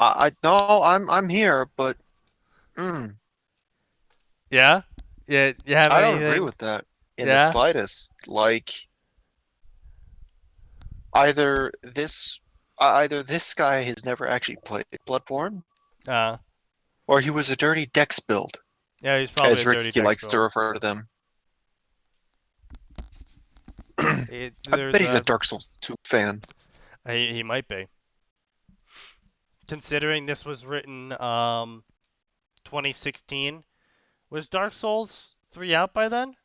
I no, I'm here, but mm, Yeah? Yeah, you have I don't agree anything? with that in the Yeah? slightest. Like either this either this guy has never actually played Bloodborne, Uh, or he was a dirty Dex build, yeah, he's probably a as dirty Ricky dex likes to build. refer to them. I bet There's he's a a... Dark Souls 2 fan. He might be. Considering this was written, 2016, was Dark Souls 3 out by then?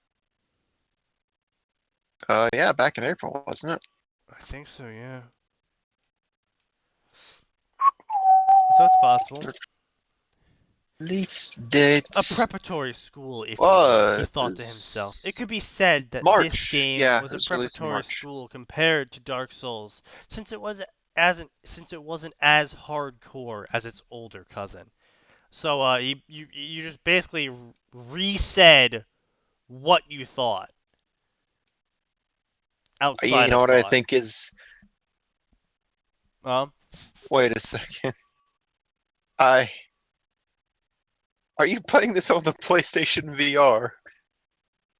Yeah, back in April, wasn't it? I think so, yeah. So it's possible. Release A dates preparatory school, if you will, he thought to himself. It was could be said that this March. game Yeah, was it a was released in preparatory March. school compared to Dark Souls, since it wasn't as hardcore as its older cousin. So you just basically re-said what you thought You outside know of what I thought. think is? Um, Wait a second. I Are you playing this on the PlayStation VR?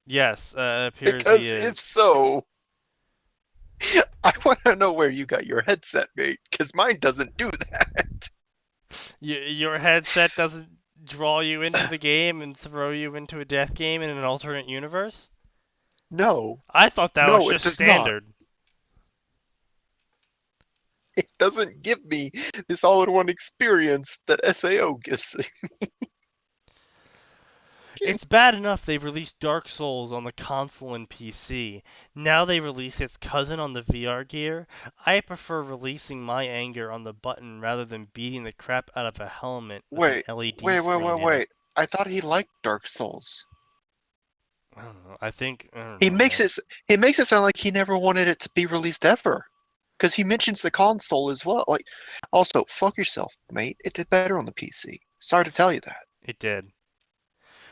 yes, appears he Because if is. so, I want to know where you got your headset, mate. Because mine doesn't do that. Your headset doesn't draw you into the game and throw you into a death game in an alternate universe? No, I thought that was no, it just does not. standard. It doesn't give me this all-in-one experience that SAO gives me. It's bad enough they released Dark Souls on the console and PC. Now they release its cousin on the VR gear. I prefer releasing my anger on the button rather than beating the crap out of a helmet with an Wait, LED wait, wait, screen wait, in it. wait. I thought he liked Dark Souls. I don't know. I don't He know, makes man. it he makes it sound like he never wanted it to be released ever. Because he mentions the console as well. Like, also, fuck yourself, mate. It did better on the PC. Sorry to tell you that. It did.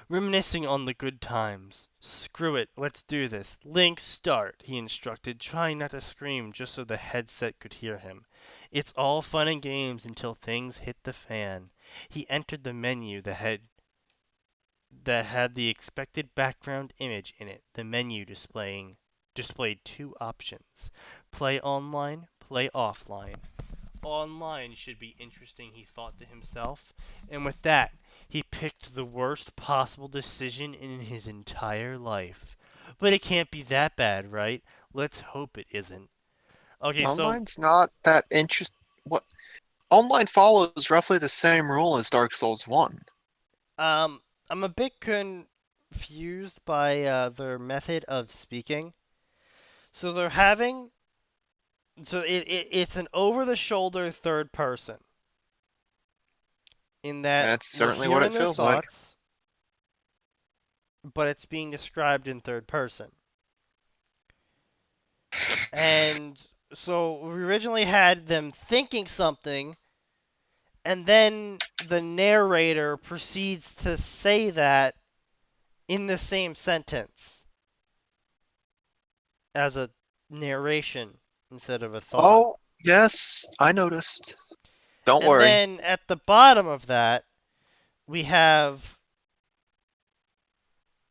Reminiscing on the good times. Screw it, let's do this. Link, start, he instructed, trying not to scream just so the headset could hear him. It's all fun and games until things hit the fan. He entered the menu that had the expected background image in it. The menu displayed two options: play online, play offline. Online should be interesting, he thought to himself, and with that, he picked the worst possible decision in his entire life. But it can't be that bad, right? Let's hope it isn't. Okay, so Online's not that interest. What? Online follows roughly the same rule as Dark Souls 1. I'm a bit confused by their method of speaking. So they're having it's an over-the-shoulder third person in that That's we're certainly what hearing it their feels like. thoughts, but it's being described in third person. And so we originally had them thinking something, and then the narrator proceeds to say that in the same sentence as a narration instead of a thought. Oh, yes, I noticed. Don't And worry. then at the bottom of that, we have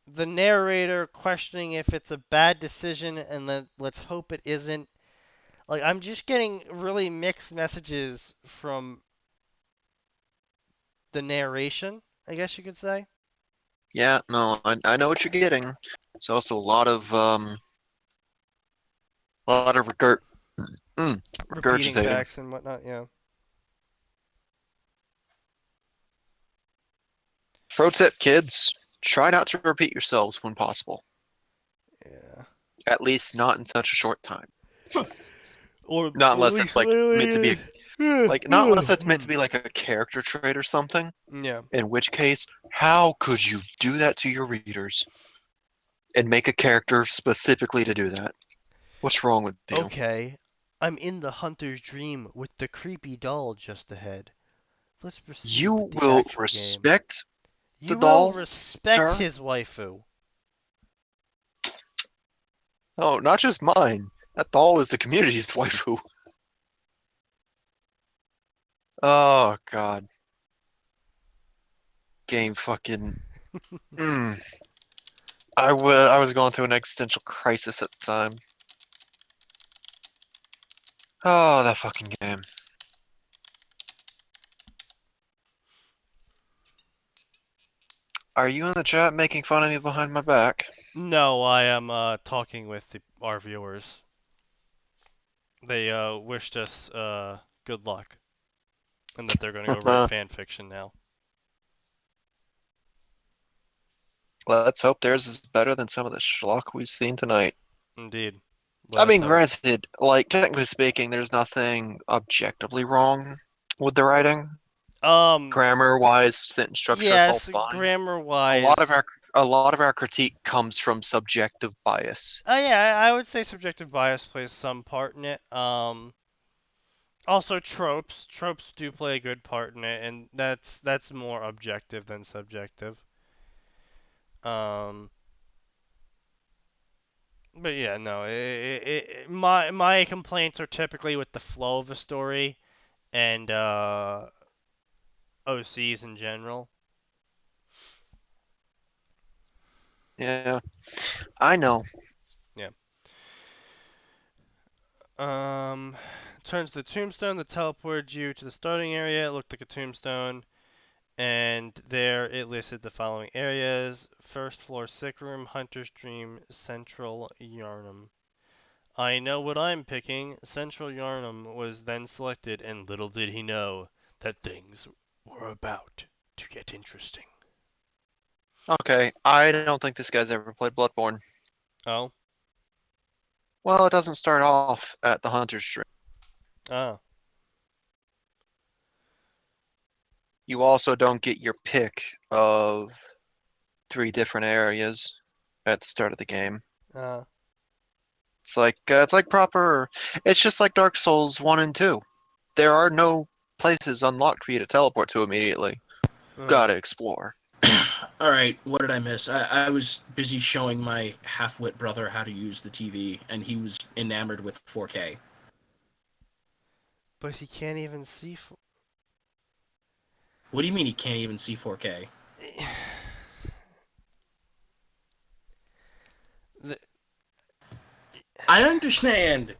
the narrator questioning if it's a bad decision, and let's hope it isn't. Like, I'm just getting really mixed messages from the narration, I guess you could say. Yeah, no, I know what you're getting. There's also a lot of Repeating regurgitating. backs and whatnot, yeah. Pro tip, kids, try not to repeat yourselves when possible. Yeah. At least not in such a short time. Or Not at unless it's least like meant to be not unless it's meant to be like a character trait or something. yeah. In which case, how could you do that to your readers and make a character specifically to do that? What's wrong with you? Okay. I'm in the hunter's dream with the creepy doll just ahead. Let's proceed You with the will actual game. respect the You will doll, respect sir? his waifu. Oh, not just mine. That doll is the community's waifu. Oh god. Game fucking. Mm. I was going through an existential crisis at the time. Oh, that fucking game. Are you in the chat making fun of me behind my back? No, I am talking with our viewers. They wished us good luck, and that they're going to go write fan fiction now. Let's hope theirs is better than some of the schlock we've seen tonight. Indeed. I Let us mean, hope. granted, like, technically speaking, there's nothing objectively wrong with the writing. Um, Grammar-wise, sentence structure, it's all yes, fine. A lot of grammar-wise. our critique comes from subjective bias. Yeah, I would say subjective bias plays some part in it. Also tropes. Tropes do play a good part in it, and that's more objective than subjective. Um, but yeah, no. My complaints are typically with the flow of a story and OCs in general. Yeah, I know. Yeah. Turns to the tombstone that teleported you to the starting area. It looked like a tombstone. And there it listed the following areas: first floor sick room, Hunter's Dream, Central Yarnum. I know what I'm picking. Central Yarnum was then selected, and little did he know that things were about to get interesting. Okay, I don't think this guy's ever played Bloodborne. Oh? Well, it doesn't start off at the Hunter's Dream. Oh. You also don't get your pick of 3 different areas at the start of the game. Uh. It's like proper. It's just like Dark Souls 1 and 2. There are no places unlocked for you to teleport to immediately. Gotta explore. All right, what did I miss? I was busy showing my half-wit brother how to use the TV, and he was enamored with 4K. But he can't even see. What do you mean he can't even see 4K? The- I understand.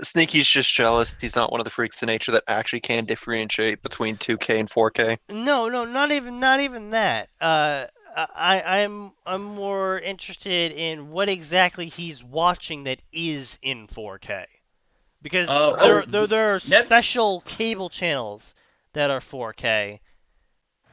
Sneaky's just jealous. He's not one of the freaks of nature that actually can differentiate between 2K and 4K. No, not even that. I'm more interested in what exactly he's watching that is in 4K, because there are special cable channels that are 4K.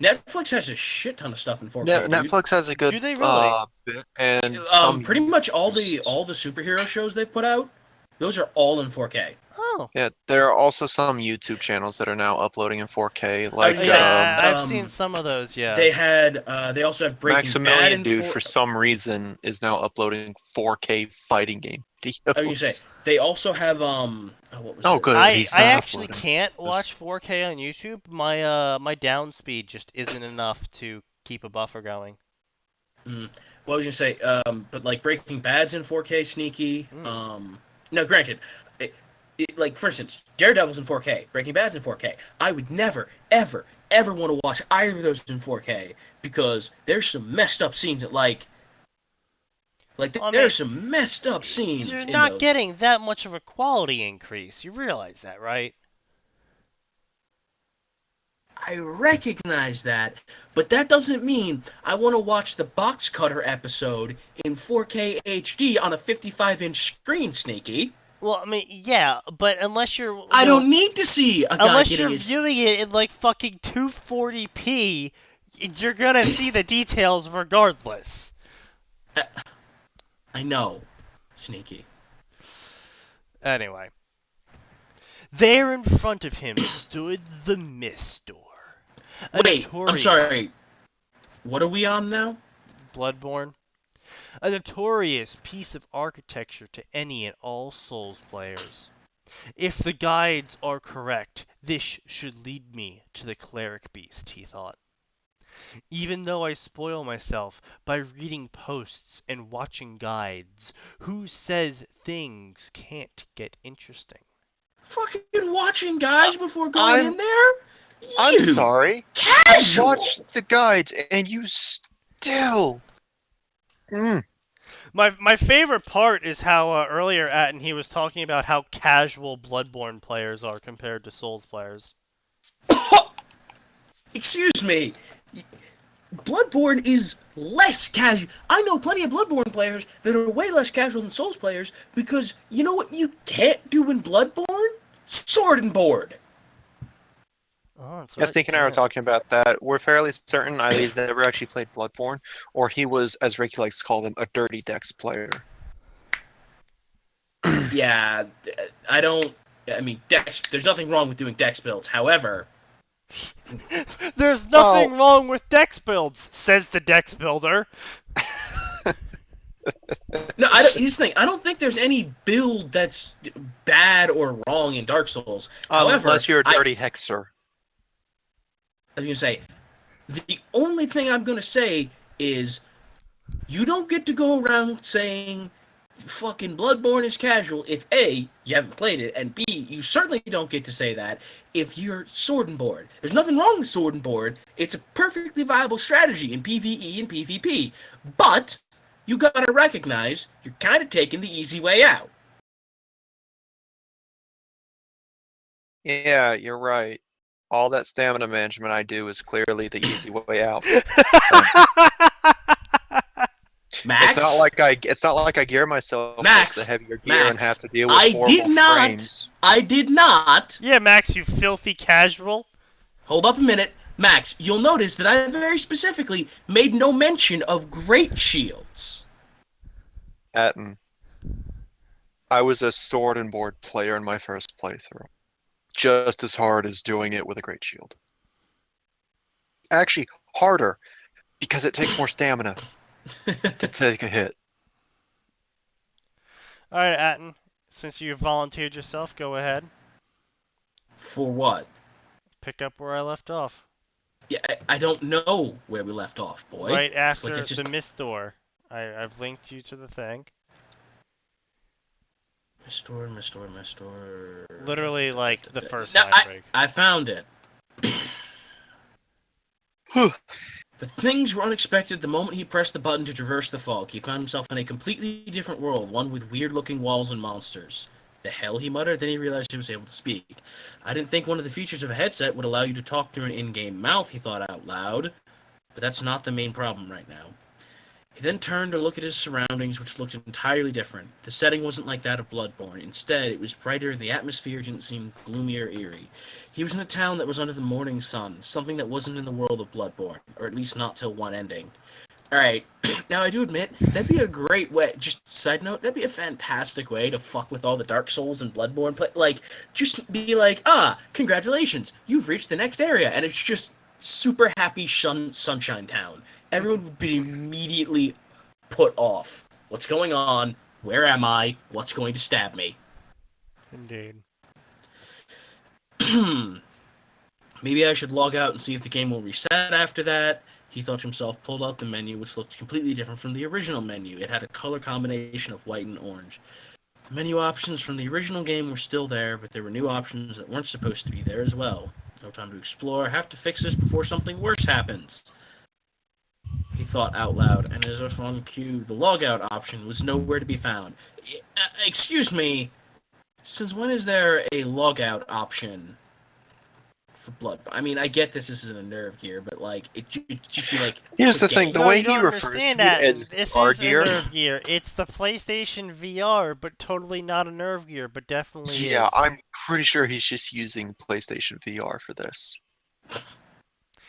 Netflix has a shit ton of stuff in 4K. Yeah, Netflix has a good Do they really? bit, and pretty much all the superhero shows they've put out, those are all in 4K. Oh. Yeah, there are also some YouTube channels that are now uploading in 4K. Like, yeah, I've seen some of those. Yeah. They also have Breaking Bad in Dude, for some reason, is now uploading 4K fighting game videos. I was gonna say they also have what was it? Good. I actually can't watch 4K on YouTube. My down speed just isn't enough to keep a buffer going. What was you gonna say? But like Breaking Bad's in 4K, Sneaky. Now, granted, like for instance, Daredevil's in 4K, Breaking Bad's in 4K. I would never, ever, ever want to watch either of those in 4K because there's some messed up scenes that there's some messed up scenes. You're not getting that much of a quality increase. You realize that, right? I recognize that, but that doesn't mean I want to watch the Box Cutter episode in 4K HD on a 55-inch screen, Sneaky. Well, I mean, yeah, but unless you're... I don't need to see a guy unless getting you're viewing it in, like, fucking 240p, you're gonna see the details regardless. I know. Sneaky. Anyway. There in front of him stood the Mist Door. Wait, I'm sorry. What are we on now? Bloodborne. A notorious piece of architecture to any and all Souls players. If the guides are correct, this should lead me to the cleric beast, he thought. Even though I spoil myself by reading posts and watching guides, who says things can't get interesting? Fucking watching guys before going in there? I'm sorry. Casual! I watched the guides and you still... My favorite part is how earlier Atin he was talking about how casual Bloodborne players are compared to Souls players. Excuse me. Bloodborne is less casual. I know plenty of Bloodborne players that are way less casual than Souls players because you know what you can't do in Bloodborne? Sword and board. Oh, yeah, Sneak and I were talking about that. We're fairly certain either he's never actually played Bloodborne, or he was, as Ricky likes to call them, a dirty Dex player. Yeah, I mean, Dex. There's nothing wrong with doing Dex builds. However, there's nothing wrong with Dex builds, says the Dex builder. No, here's the thing. I don't think there's any build that's bad or wrong in Dark Souls. However, unless you're a dirty hexer. I was gonna say, the only thing I'm gonna say is, you don't get to go around saying fucking Bloodborne is casual if A, you haven't played it, and B, you certainly don't get to say that if you're sword and board. There's nothing wrong with sword and board. It's a perfectly viable strategy in PvE and PvP. But you gotta recognize you're kind of taking the easy way out. Yeah, you're right. All that stamina management I do is clearly the easy way out. Max? It's not like I gear myself with the heavier gear and have to deal with frames. I did not. Yeah, Max, you filthy casual. Hold up a minute. Max, you'll notice that I very specifically made no mention of great shields. Atin, I was a sword and board player in my first playthrough. Just as hard as doing it with a great shield. Actually, harder, because it takes more stamina to take a hit. Alright, Atin, since you volunteered yourself, go ahead. For what? Pick up where I left off. Yeah, I don't know where we left off, boy. Right after the Mist Door. I've linked you to the thing. Mist Door. Literally, like, the first line break. I found it. But things were unexpected the moment he pressed the button to traverse the fog. He found himself in a completely different world, one with weird-looking walls and monsters. The hell, he muttered, then he realized he was able to speak. I didn't think one of the features of a headset would allow you to talk through an in-game mouth, he thought out loud. But that's not the main problem right now. He then turned to look at his surroundings, which looked entirely different. The setting wasn't like that of Bloodborne. Instead, it was brighter, and the atmosphere didn't seem gloomy or eerie. He was in a town that was under the morning sun, something that wasn't in the world of Bloodborne, or at least not till one ending. Alright, now I do admit, that'd be a great way, just side note, that'd be a fantastic way to fuck with all the Dark Souls and Bloodborne like, just be like, congratulations, you've reached the next area, and it's just super happy Sunshine Town. Everyone would be immediately put off. What's going on? Where am I? What's going to stab me? Indeed. Maybe I should log out and see if the game will reset after that. He thought to himself, pulled out the menu, which looked completely different from the original menu. It had a color combination of white and orange. The menu options from the original game were still there, but there were new options that weren't supposed to be there as well. No time to explore. I have to fix this before something worse happens. He thought out loud, and as if on cue, the logout option was nowhere to be found. Excuse me, since when is there a logout option for Blood? I mean, I get this isn't a nerve gear, but like, it just be like. Here's the thing: the No, way you he don't refers to understand it that. as This VR is gear. a nerve gear. It's the PlayStation VR, but totally not a nerve gear, but definitely Yeah, is. I'm pretty sure he's just using PlayStation VR for this.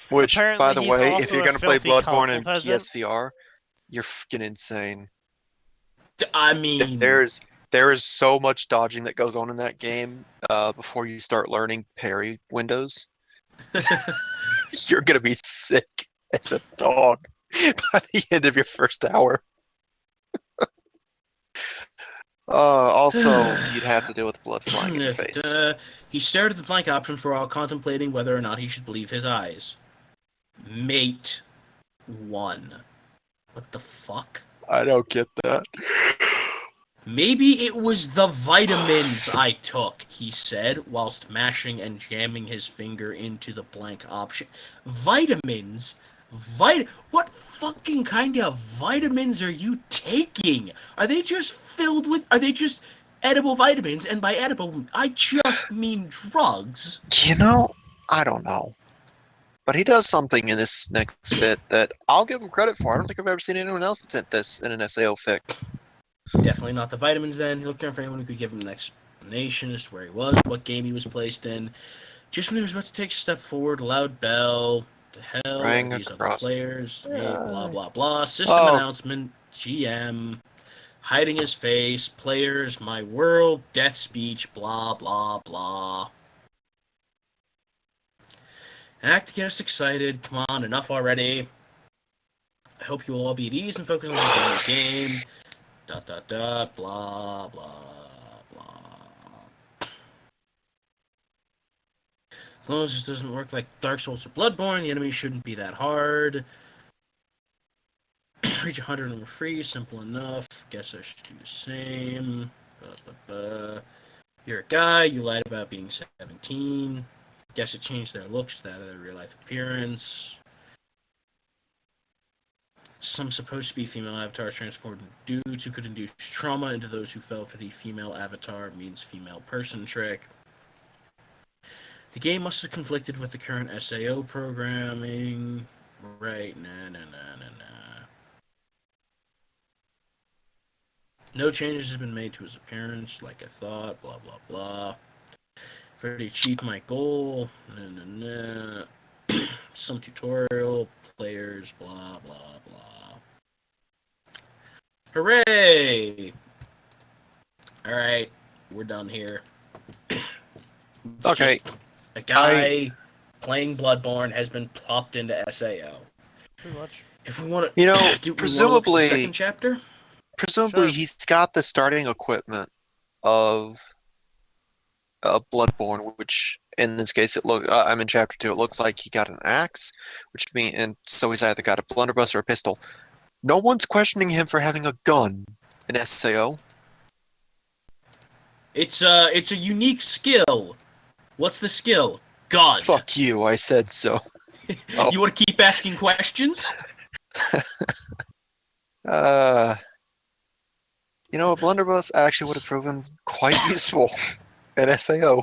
Which, Apparently, by the he's way, also if you're a gonna play filthy Bloodborne console in peasant. PSVR, you're fucking insane. I mean, There is so much dodging that goes on in that game before you start learning parry windows. You're gonna be sick as a dog by the end of your first hour. Also, you'd have to deal with blood flying in your face. He stared at the blank option for while contemplating whether or not he should believe his eyes. Mate 1. What the fuck? I don't get that. Maybe it was the vitamins I took, he said, whilst mashing and jamming his finger into the blank option. Vitamins? What fucking kind of vitamins are you taking? Are they just edible vitamins? And by edible, I just mean drugs. You know, I don't know. But he does something in this next bit that I'll give him credit for. I don't think I've ever seen anyone else attempt this in an SAO fic. Definitely not the vitamins then. He looked around for anyone who could give him an explanation as to where he was, what game he was placed in. Just when he was about to take a step forward, a loud bell. The hell Rang are these other across. players? Blah, blah, blah. System announcement. GM. Hiding his face. Players. My world. Death speech. Blah, blah, blah. An act to get us excited. Come on, enough already. I hope you will all be at ease and focus on the game. ... blah, blah, blah. As long as this doesn't work like Dark Souls or Bloodborne, the enemy shouldn't be that hard. Reach 100 and we're free, simple enough. Guess I should do the same. You're a guy, you lied about being 17. Guess it changed their looks to that of their real life appearance. Some supposed to be female avatars transformed into dudes who could induce trauma into those who fell for the female avatar means female person trick. The game must have conflicted with the current SAO programming. Right, nah. No changes have been made to his appearance, like I thought, blah, blah, blah. I've already achieved my goal, nah. Some tutorial, players, blah, blah, blah. Hooray! Alright, we're done here. It's Okay. just a guy playing Bloodborne has been plopped into SAO. Pretty much. If we want to, You know, look at the presumably, second chapter? presumably Sure. he's got the starting equipment of Bloodborne, which in this case I'm in chapter 2. It looks like he got an axe, and so he's either got a blunderbuss or a pistol. No one's questioning him for having a gun in SAO. It's a unique skill. What's the skill? Gun. Fuck you, I said so. Oh. You want to keep asking questions? You know, a blunderbuss actually would have proven quite useful in SAO.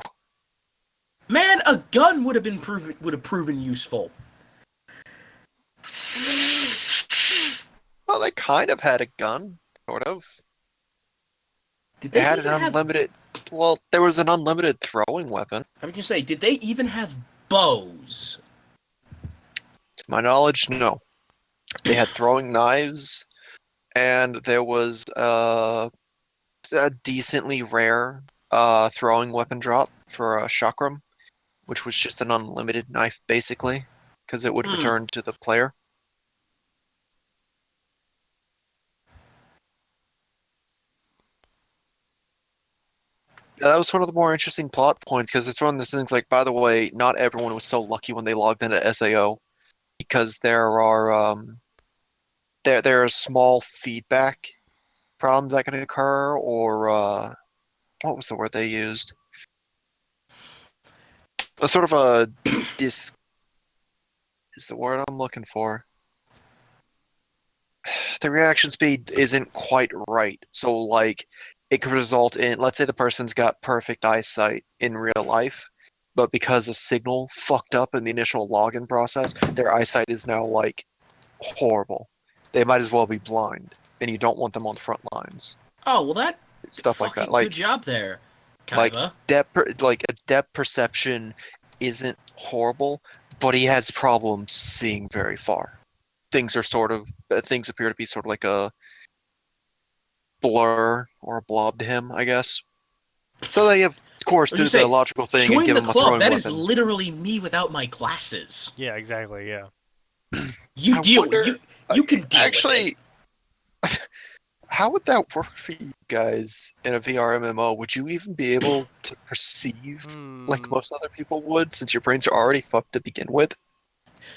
Man, a gun would have proven useful. Well, they kind of had a gun, sort of. Did They they had an even have? unlimited. Well, there was an unlimited throwing weapon. I was gonna say, did they even have bows? To my knowledge, no. They had throwing knives, and there was a decently rare throwing weapon drop for a chakram, which was just an unlimited knife, basically, because it would Hmm. return to the player. Yeah, that was one of the more interesting plot points because it's one of those things like, by the way, not everyone was so lucky when they logged into SAO because there are small feedback problems that can occur, or what was the word they used? A sort of a dis is the word I'm looking for. The reaction speed isn't quite right. So like it could result in, let's say the person's got perfect eyesight in real life, but because a signal fucked up in the initial login process, their eyesight is now like horrible. They might as well be blind, and you don't want them on the front lines. Oh, well, that Stuff like that. fucking good job there, Like Kaiba. like a depth perception isn't horrible, but he has problems seeing very far. Things appear to be sort of like a blur or a blob to him, I guess. So they, of course, What do you do the say? logical thing and Join give the him a club. throwing That is weapon. literally me without my glasses. Yeah, exactly. Yeah. You I deal. wonder, You can deal with actually, it. how would that work for you guys in a VR MMO? Would you even be able to perceive like Hmm. most other people would, since your brains are already fucked to begin with?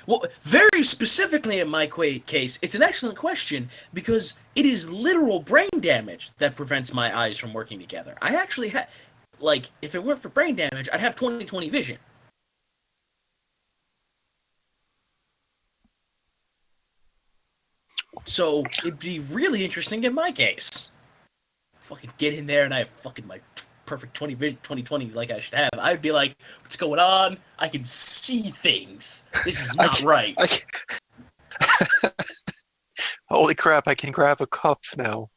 Well, very specifically in my case, it's an excellent question because it is literal brain damage that prevents my eyes from working together. I actually have, like, if it weren't for brain damage, I'd have 20/20 vision. So it'd be really interesting in my case. Fucking get in there and I have fucking my perfect 20/20 like I should have. I'd be like, what's going on? I can see things. This is I, not right. I, holy crap! I can grab a cup now.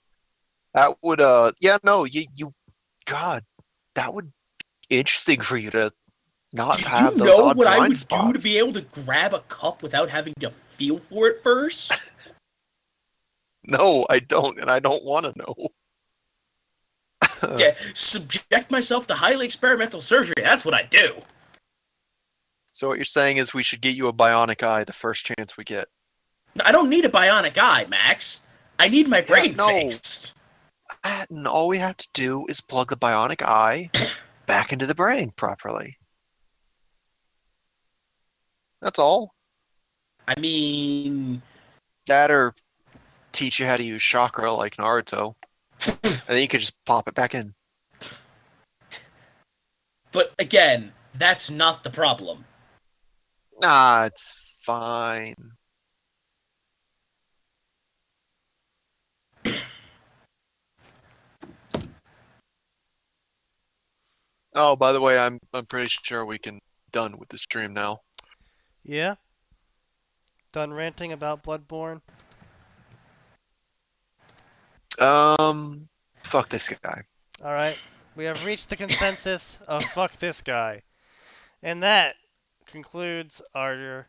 That would yeah, no, God, that would be interesting for you to not Do have you those know odd what I blind would do to be spots. able to grab a cup without having to feel for it first? No, I don't, and I don't want to know. Yeah, subject myself to highly experimental surgery. That's what I do. So what you're saying is we should get you a bionic eye the first chance we get. I don't need a bionic eye, Max. I need my Yeah, brain no. fixed. And all we have to do is plug the bionic eye back into the brain properly. That's all. I mean, That or teach you how to use chakra like Naruto. And then you could just pop it back in. but again, that's not the problem. Nah, it's fine. Oh, by the way, I'm pretty sure we can done with the stream now. Yeah. Done ranting about Bloodborne. Fuck this guy. All right. We have reached the consensus of fuck this guy, and that concludes our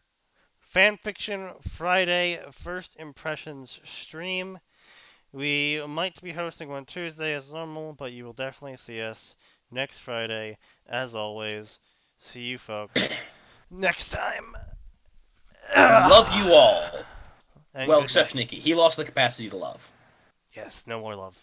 Fanfiction Friday First Impressions stream. We might be hosting one Tuesday as normal, but you will definitely see us next Friday, as always. See you folks next time. Love you all. And Well, good except night. Sneaky. He lost the capacity to love. Yes, no more love.